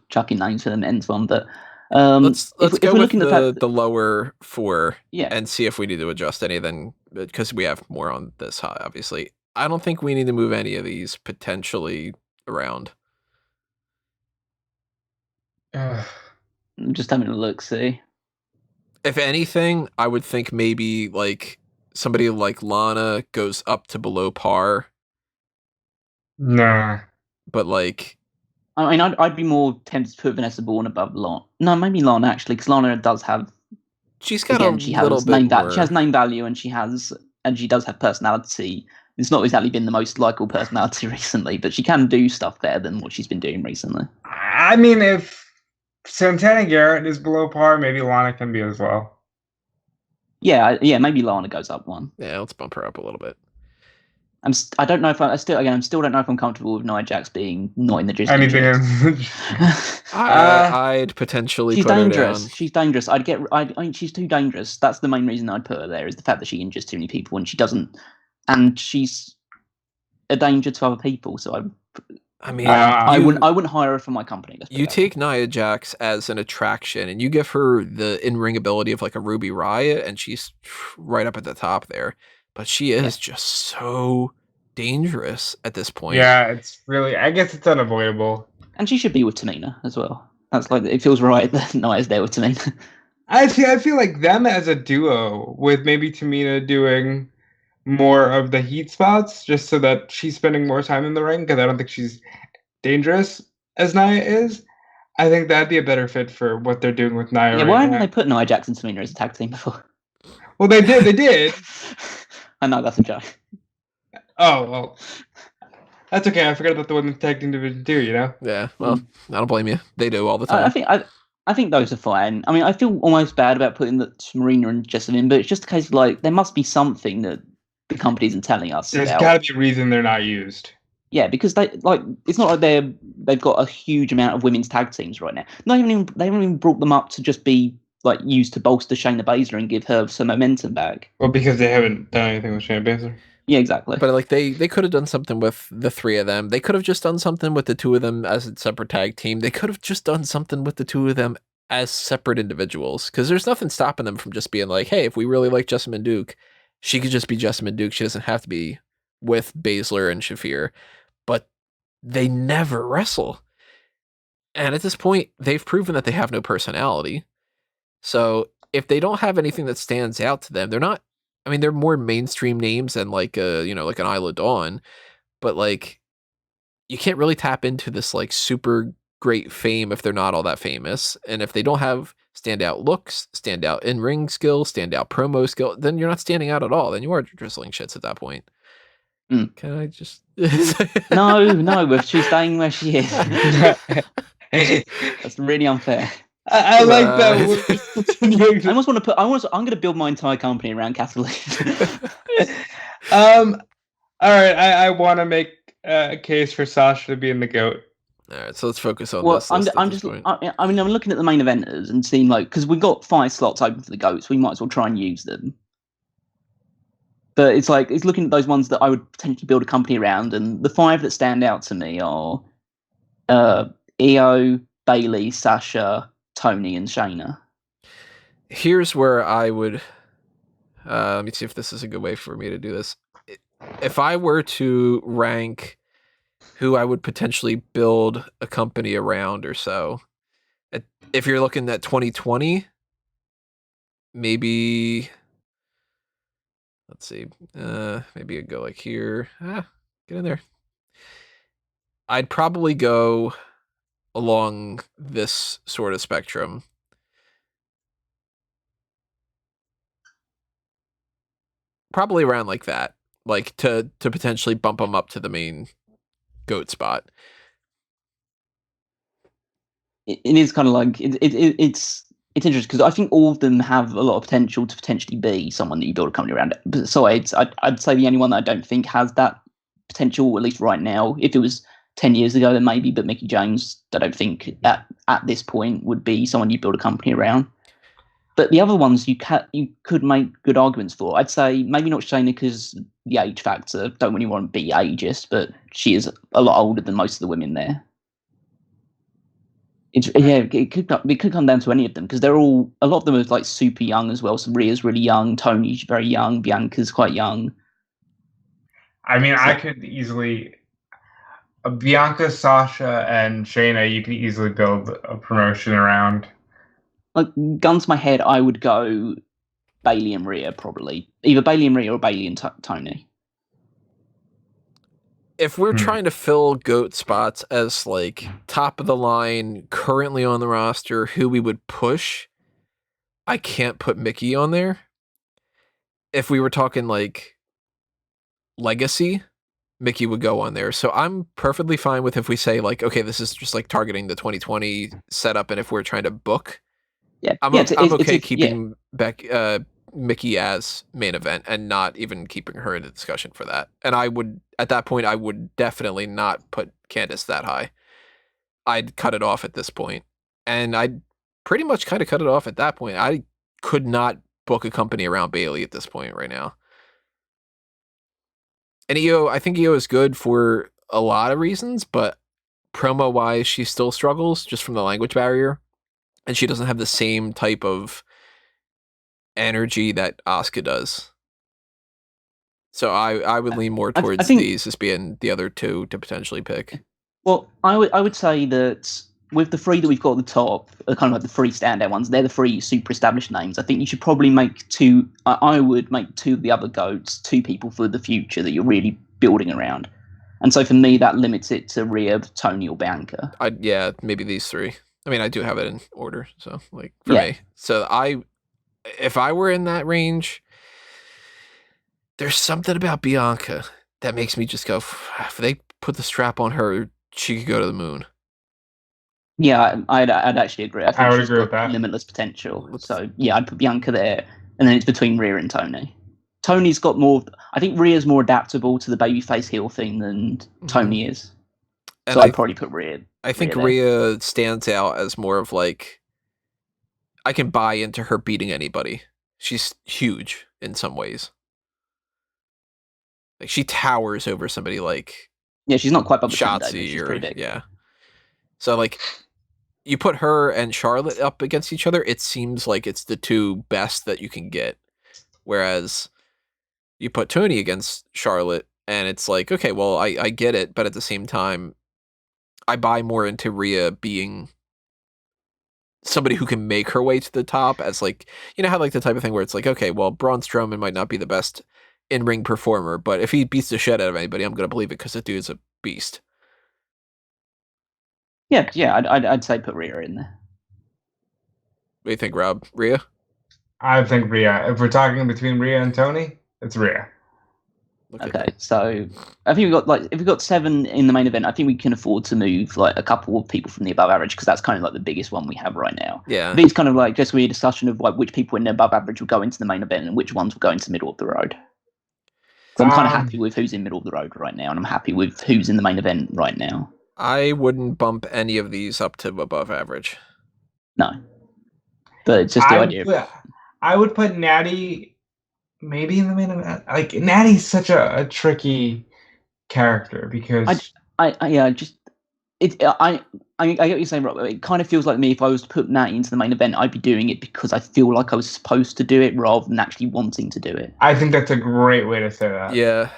chucking names for the men's one, but let's go with the lower 4 and see if we need to adjust any of them, because we have more on this high, obviously. I don't think we need to move any of these potentially around. I'm just having a look, see. If anything, I would think maybe like somebody like Lana goes up to below par. Nah. But like, I mean, I'd be more tempted to put Vanessa Bourne above Lana. No, maybe Lana actually, because Lana does have. She's got she has name value, and she does have personality. It's not exactly been the most likable personality recently, but she can do stuff better than what she's been doing recently. I mean, if Santana Garrett is below par, maybe Lana can be as well. Yeah, maybe Lana goes up 1. Yeah, let's bump her up a little bit. I don't know if I still don't know if I'm comfortable with Nia Jax being not in the Disney. Anything. I'd potentially. She's put dangerous. Her down. She's dangerous. I mean, she's too dangerous. That's the main reason I'd put her there, is the fact that she injures too many people, and she doesn't, and she's a danger to other people. So I wouldn't hire her for my company. You take Nia Jax as an attraction, and you give her the in-ring ability of like a Ruby Riott, and she's right up at the top there. but she is just so dangerous at this point. Yeah, it's really. I guess it's unavoidable. And she should be with Tamina as well. That's like, it feels right that Naya's there with Tamina. I feel like them as a duo, with maybe Tamina doing more of the heat spots, just so that she's spending more time in the ring, because I don't think she's dangerous as Nia is. I think that'd be a better fit for what they're doing with Nia. Yeah, why haven't they put Nia Jax and Tamina as a tag team before? Well, they did. They did. I know, that's a joke. Oh, well. That's okay. I forgot about the women's tag team division too, you know? Yeah, well, I don't blame you. They do all the time. I think those are fine. I mean, I feel almost bad about putting the Marina and Jessamine, but it's just a case of like, there must be something that the company isn't telling us. There's got to be a reason they're not used. Yeah, because it's not like they've got a huge amount of women's tag teams right now. They haven't even brought them up to just be like used to bolster Shayna Baszler and give her some momentum back. Well, because they haven't done anything with Shayna Baszler. Yeah, exactly. But like they could have done something with the three of them. They could have just done something with the two of them as a separate tag team. They could have just done something with the two of them as separate individuals, because there's nothing stopping them from just being like, hey, if we really like Jessamine Duke, she could just be Jessamine Duke. She doesn't have to be with Baszler and Shafir. But they never wrestle. And at this point, they've proven that they have no personality. So if they don't have anything that stands out to them, they're not, I mean, they're more mainstream names than like like an Isla Dawn, but like you can't really tap into this like super great fame if they're not all that famous. And if they don't have standout looks, standout in-ring skill, standout promo skill, then you're not standing out at all. Then you are drizzling shits at that point. Can I just No, she's staying where she is. That's really unfair. I like that. I almost want to put. I'm going to build my entire company around Kathleen. All right. I want to make a case for Sasha to be in the GOAT. All right, so let's focus on this. I'm looking at the main eventers and seeing because we've got 5 slots open for the GOAT, so we might as well try and use them. But it's looking at those ones that I would potentially build a company around, and the 5 that stand out to me are Io, Bayley, Sasha, Tony, and Shayna. Here's where I would let me see if this is a good way for me to do this. If I were to rank who I would potentially build a company around or so, if you're looking at 2020, maybe let's see, maybe I'd go like here. Get in there. I'd probably go along this sort of spectrum. Probably around like that, like to potentially bump them up to the main GOAT spot. It is kind of like it's interesting because I think all of them have a lot of potential to potentially be someone that you build a company around. Besides, I'd say the only one that I don't think has that potential, at least right now. If it was 10 years ago, then maybe, but Mickie James, I don't think at this point would be someone you build a company around. But the other ones you could make good arguments for. I'd say maybe not Shayna because the age factor. Don't really want to be ageist, but she is a lot older than most of the women there. It could come down to any of them because they're all, a lot of them are like super young as well. So Rhea's really young, Tony's very young, Bianca's quite young. I mean, I could easily Bianca, Sasha, and Shayna. You could easily build a promotion around. Like guns to my head, I would go Bayley and Rhea probably, either Bayley and Rhea or Bayley and Tony. If we're trying to fill GOAT spots as like top of the line, currently on the roster, who we would push, I can't put Mickie on there. If we were talking like legacy, Mickie would go on there. So I'm perfectly fine with if we say like, okay, this is just like targeting the 2020 setup, and if we're trying to book, I'm okay keeping Mickie as main event and not even keeping her in the discussion for that. And I would, at that point, I would definitely not put Candice that high. I'd cut it off at this point. And I'd pretty much kind of cut it off at that point. I could not book a company around Bayley at this point right now. And I think Io is good for a lot of reasons, but promo-wise, she still struggles just from the language barrier. And she doesn't have the same type of energy that Asuka does. So I would lean more I towards think- these as being the other two to potentially pick. Well, I would say that with the three that we've got at the top, kind of like the three standout ones, they're the three super established names. I think you should probably make two. I would make two of the other GOATs, two people for the future that you're really building around. And so for me, that limits it to Rhea, Tony, or Bianca. Yeah, maybe these three. I mean, I do have it in order, so like for Yeah. me. So if I were in that range, there's something about Bianca that makes me just go, if they put the strap on her, she could go to the moon. Yeah, I'd actually agree. I think would she's agree with got that. limitless potential. So yeah, I'd put Bianca there, and then it's between Rhea and Tony. Tony's got more. I think Rhea's more adaptable to the babyface heel thing than Tony is. And So I'd probably put Rhea. I think Rhea there. Rhea stands out as more of like, I can buy into her beating anybody. She's huge in some ways. Like she towers over somebody like Yeah, she's not quite Bubba King, David. Shotzi She's or pretty big. yeah. So like, you put her and Charlotte up against each other, it seems like it's the two best that you can get. Whereas you put Tony against Charlotte, and it's like, okay, well, I get it, but at the same time, I buy more into Rhea being somebody who can make her way to the top as like, you know how like the type of thing where it's like, okay, well, Braun Strowman might not be the best in-ring performer, but if he beats the shit out of anybody, I'm going to believe it because the dude's a beast. Yeah, I'd say put Rhea in there. What do you think, Rob? Rhea? I think Rhea. If we're talking between Rhea and Tony, it's Rhea. Okay, so I think if we've got 7 in the main event, I think we can afford to move like a couple of people from the above average because that's kind of like the biggest one we have right now. Yeah. I think it's kind of like just a discussion of like which people in the above average will go into the main event and which ones will go into the middle of the road. So I'm kind of happy with who's in middle of the road right now, and I'm happy with who's in the main event right now. I wouldn't bump any of these up to above average. No, but it's just the idea. I would put Natty maybe in the main event. Like Natty's such a tricky character because I get what you're saying, Rob. It kind of feels like me if I was to put Natty into the main event, I'd be doing it because I feel like I was supposed to do it rather than actually wanting to do it. I think that's a great way to say that. Yeah.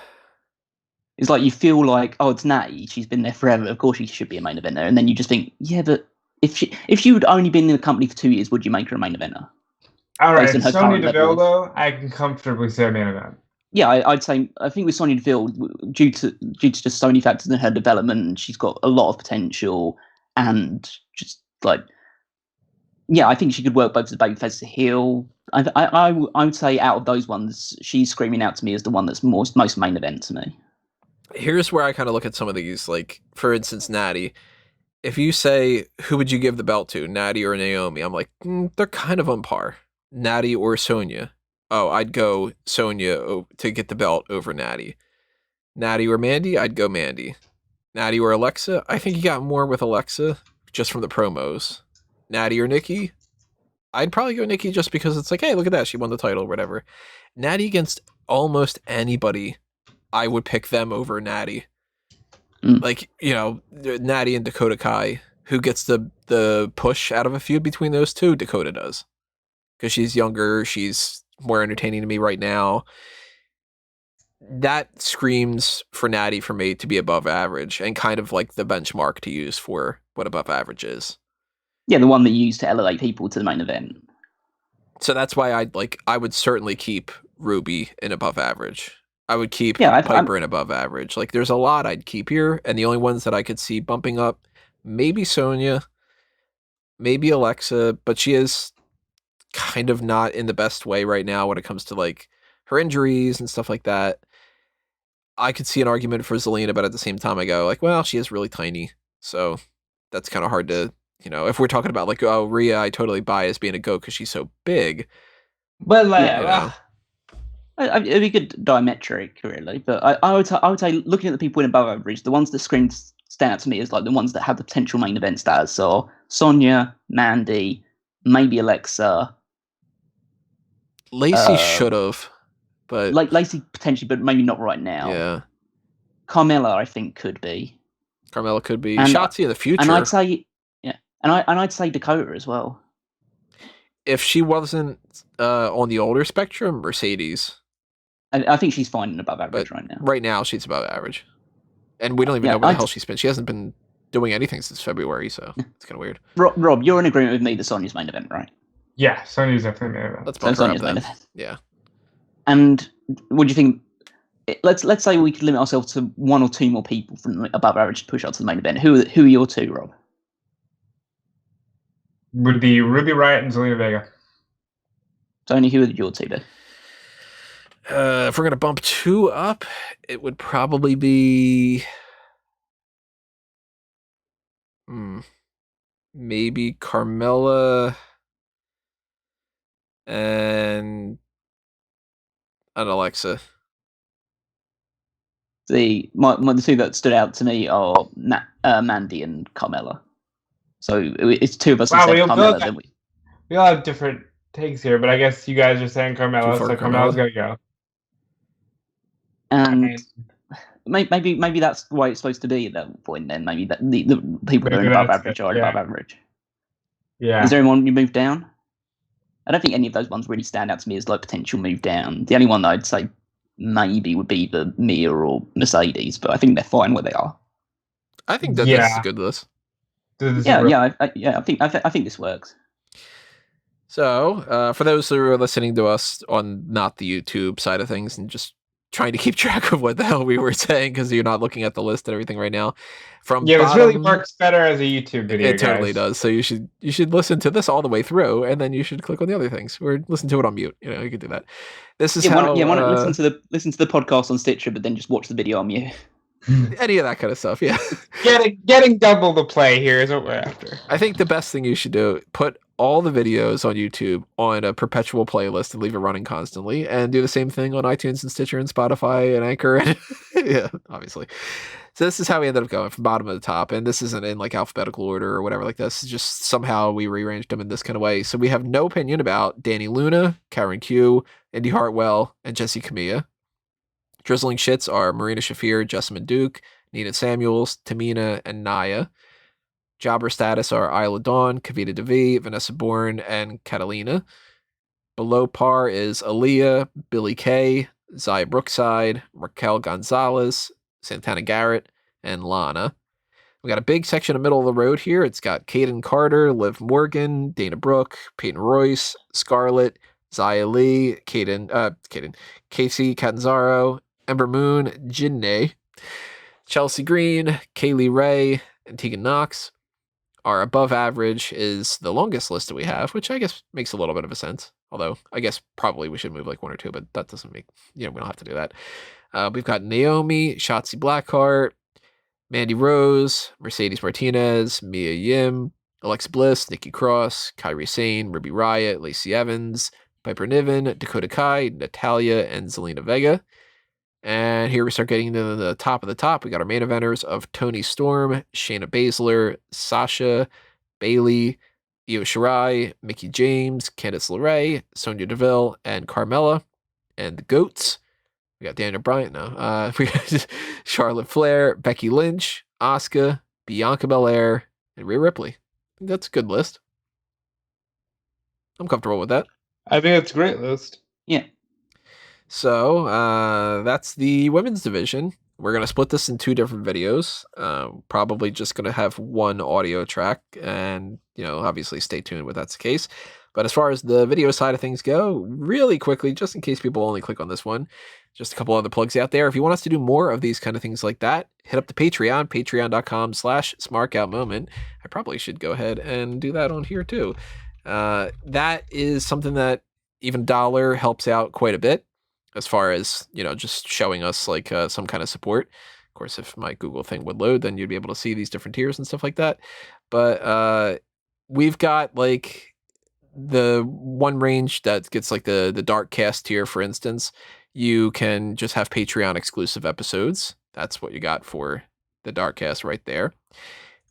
It's like you feel like, oh, it's Natty. She's been there forever. Of course, she should be a main eventer. And then you just think, yeah, but if she would only been in the company for 2 years, would you make her a main eventer? All right, Sonya Deville, though, I can comfortably say main event. Yeah, I'd say I think with Sonya Deville, due to just so many factors in her development, she's got a lot of potential, and just like, yeah, I think she could work both as a babyface as a heel. I would say out of those ones, she's screaming out to me as the one that's most main event to me. Here's where I kind of look at some of these, like, for instance, Natty. If you say, who would you give the belt to, Natty or Naomi? I'm like, they're kind of on par. Natty or Sonya. Oh, I'd go Sonya to get the belt over Natty. Natty or Mandy? I'd go Mandy. Natty or Alexa? I think you got more with Alexa, just from the promos. Natty or Nikki? I'd probably go Nikki just because it's like, hey, look at that, she won the title or whatever. Natty against almost anybody, I would pick them over Natty. Like, you know, Natty and Dakota Kai. Who gets the push out of a feud between those two? Dakota does. Because she's younger, she's more entertaining to me right now. That screams for Natty for me to be above average and kind of like the benchmark to use for what above average is. Yeah, the one that you use to elevate people to the main event. So that's why I would certainly keep Ruby in above average. I would keep Piper in above average. Like, there's a lot I'd keep here, and the only ones that I could see bumping up, maybe Sonya, maybe Alexa, but she is kind of not in the best way right now when it comes to, like, her injuries and stuff like that. I could see an argument for Zelina, but at the same time I go, like, well, she is really tiny, so that's kind of hard to, you know, if we're talking about, like, oh, Rhea, I totally buy as being a GOAT because she's so big. But, like, you know. It'd be good diametric, really. But I would say, looking at the people in above average, the ones that stand out to me as like the ones that have the potential main event status. So Sonya, Mandy, maybe Alexa. Lacey should have, but like Lacey potentially, but maybe not right now. Yeah. Carmella, I think, could be. Carmella could be. Shotzi in the future. And I'd say, yeah, and I'd say Dakota as well. If she wasn't on the older spectrum, Mercedes. I think she's fine and above average But right now. right now, she's above average. And we don't even know where the hell she's been. She hasn't been doing anything since February, so it's kind of weird. Rob, you're in agreement with me that Sonya's main event, right? Yeah, Sonya's definitely main event. Let's bump her up then. Yeah. And what do you think? Let's say we could limit ourselves to one or two more people from above average to push out to the main event. Who are your two, Rob? Would be Ruby Riott and Zelina Vega. Tony, who are your two then? If we're gonna bump two up, it would probably be maybe Carmella and Alexa. The two that stood out to me are Mandy and Carmella. So it's two of us instead of Carmella. We all have different takes here, but I guess you guys are saying Carmella, so Carmella's gonna go. And maybe that's the way it's supposed to be at that point. Then maybe that the people that are above average are above average. Yeah. Is there anyone you move down? I don't think any of those ones really stand out to me as like potential move down. The only one that I'd say maybe would be the Mia or Mercedes, but I think they're fine where they are. I think that this is a good list. I think this works. So, for those who are listening to us on not the YouTube side of things and just trying to keep track of what the hell we were saying because you're not looking at the list and everything right now. This really works better as a YouTube video. It totally does. So you should listen to this all the way through, and then you should click on the other things or listen to it on mute. You could do that. This is how. Why not listen to the podcast on Stitcher, but then just watch the video on mute. Any of that kind of stuff, yeah. Getting double the play here is what we're after. I think the best thing you should do, put all the videos on YouTube on a perpetual playlist and leave it running constantly, and do the same thing on iTunes and Stitcher and Spotify and Anchor. And yeah, obviously. So this is how we ended up going from bottom to the top, and this isn't in like alphabetical order or whatever like this. It's just somehow we rearranged them in this kind of way. So we have no opinion about Danny Luna, Karen Q, Indy Hartwell, and Jessie Camilla. Drizzling shits are Marina Shafir, Jessamine Duke, Nina Samuels, Tamina, and Naya. Jobber status are Isla Dawn, Kavita Devi, Vanessa Bourne, and Catalina. Below par is Aaliyah, Billie Kay, Zaya Brookside, Raquel Gonzalez, Santana Garrett, and Lana. We got a big section in the middle of the road here. It's got Kaden Carter, Liv Morgan, Dana Brooke, Peyton Royce, Scarlett, Zia Lee, Casey Catanzaro, Ember Moon, Jinnae, Chelsea Green, Kaylee Ray, and Tegan Knox. Our above average is the longest list that we have, which I guess makes a little bit of a sense. Although I guess probably we should move like one or two, but that doesn't make, we don't have to do that. We've got Naomi, Shotzi Blackheart, Mandy Rose, Mercedes Martinez, Mia Yim, Alexa Bliss, Nikki Cross, Kairi Sane, Ruby Riott, Lacey Evans, Piper Niven, Dakota Kai, Natalia, and Zelina Vega. And here we start getting to the top of the top. We got our main eventers of Toni Storm, Shayna Baszler, Sasha, Bayley, Io Shirai, Mickie James, Candice LeRae, Sonya Deville, and Carmella. And the GOATs, we got Daniel Bryan now. We got Charlotte Flair, Becky Lynch, Asuka, Bianca Belair, and Rhea Ripley. I think that's a good list. I'm comfortable with that. I think it's a great list. Yeah. So that's the women's division. We're going to split this in two different videos. Probably just going to have one audio track, and obviously stay tuned when that's the case. But as far as the video side of things go, really quickly, just in case people only click on this one, just a couple other plugs out there. If you want us to do more of these kind of things like that, hit up the Patreon, patreon.com/smarkoutmoment. I probably should go ahead and do that on here too. That is something that even $1 helps out quite a bit. As far as, just showing us like some kind of support. Of course, if my Google thing would load, then you'd be able to see these different tiers and stuff like that. But we've got like the one range that gets like the Dark Cast tier, for instance. You can just have Patreon exclusive episodes. That's what you got for the Dark Cast right there.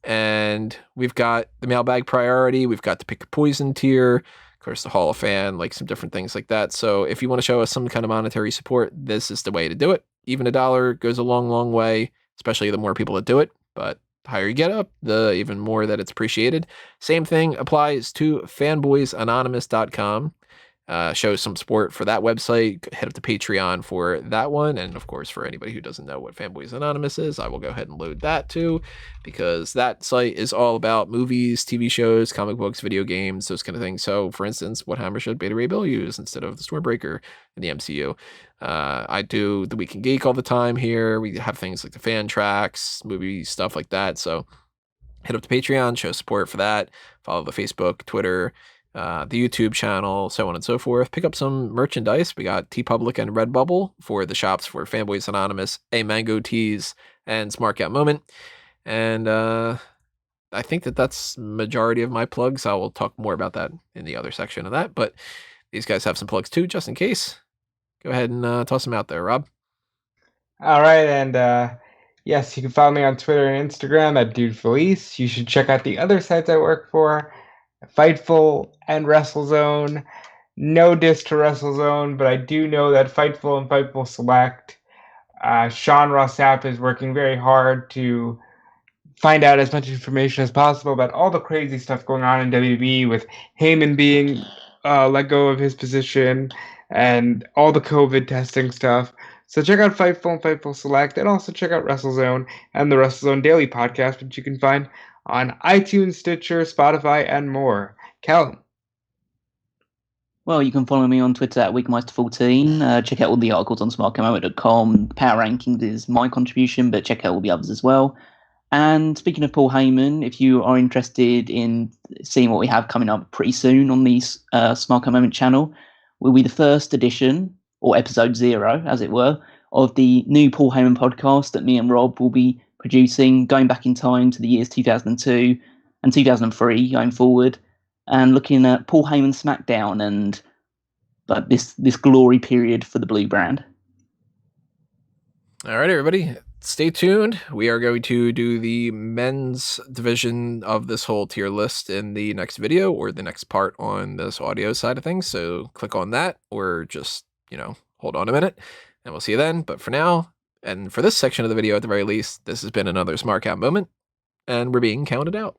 And we've got the Mailbag Priority. We've got the Pick a Poison tier. Of course, the Hall of Fan, like some different things like that. So if you want to show us some kind of monetary support, this is the way to do it. Even $1 goes a long, long way, especially the more people that do it. But the higher you get up, the even more that it's appreciated. Same thing applies to fanboysanonymous.com. show some support for that website. Head up to Patreon for that one. And of course, for anybody who doesn't know what Fanboys Anonymous is, I will go ahead and load that too, because that site is all about movies, TV shows, comic books, video games, those kind of things. So for instance, what hammer should Beta Ray Bill use instead of the Stormbreaker in the MCU? I do the Week in Geek all the time here. We have things like the fan tracks, movie stuff like that. So head up to Patreon, show support for that. Follow the Facebook, Twitter, the YouTube channel, so on and so forth. Pick up some merchandise. We got TeePublic and Redbubble for the shops for Fanboys Anonymous, A Mango Tees, and Smark Out Moment. And I think that's majority of my plugs. I will talk more about that in the other section of that. But these guys have some plugs too, just in case. Go ahead and toss them out there, Rob. All right, and yes, you can follow me on Twitter and Instagram at DudeFelice. You should check out the other sites I work for, Fightful and WrestleZone. No diss to WrestleZone, but I do know that Fightful and Fightful Select, Sean Ross Sapp is working very hard to find out as much information as possible about all the crazy stuff going on in WWE, with Heyman being let go of his position and all the COVID testing stuff. So check out Fightful and Fightful Select, and also check out WrestleZone and the WrestleZone Daily podcast, which you can find on iTunes, Stitcher, Spotify, and more. Callum. Well, you can follow me on Twitter at Weekmeister14. Check out all the articles on smartcamo.com. Power Rankings is my contribution, but check out all the others as well. And speaking of Paul Heyman, if you are interested in seeing what we have coming up pretty soon on the Smart Moment channel, will be the first edition, or episode 0, as it were, of the new Paul Heyman podcast that me and Rob will be producing, going back in time to the years 2002 and 2003 going forward, and looking at Paul Heyman SmackDown and this glory period for the Blue brand. All right, everybody, stay tuned. We are going to do the men's division of this whole tier list in the next video, or the next part on this audio side of things. So click on that, or just, hold on a minute, and we'll see you then. But for now, and for this section of the video at the very least, this has been another Smart Out Moment, and we're being counted out.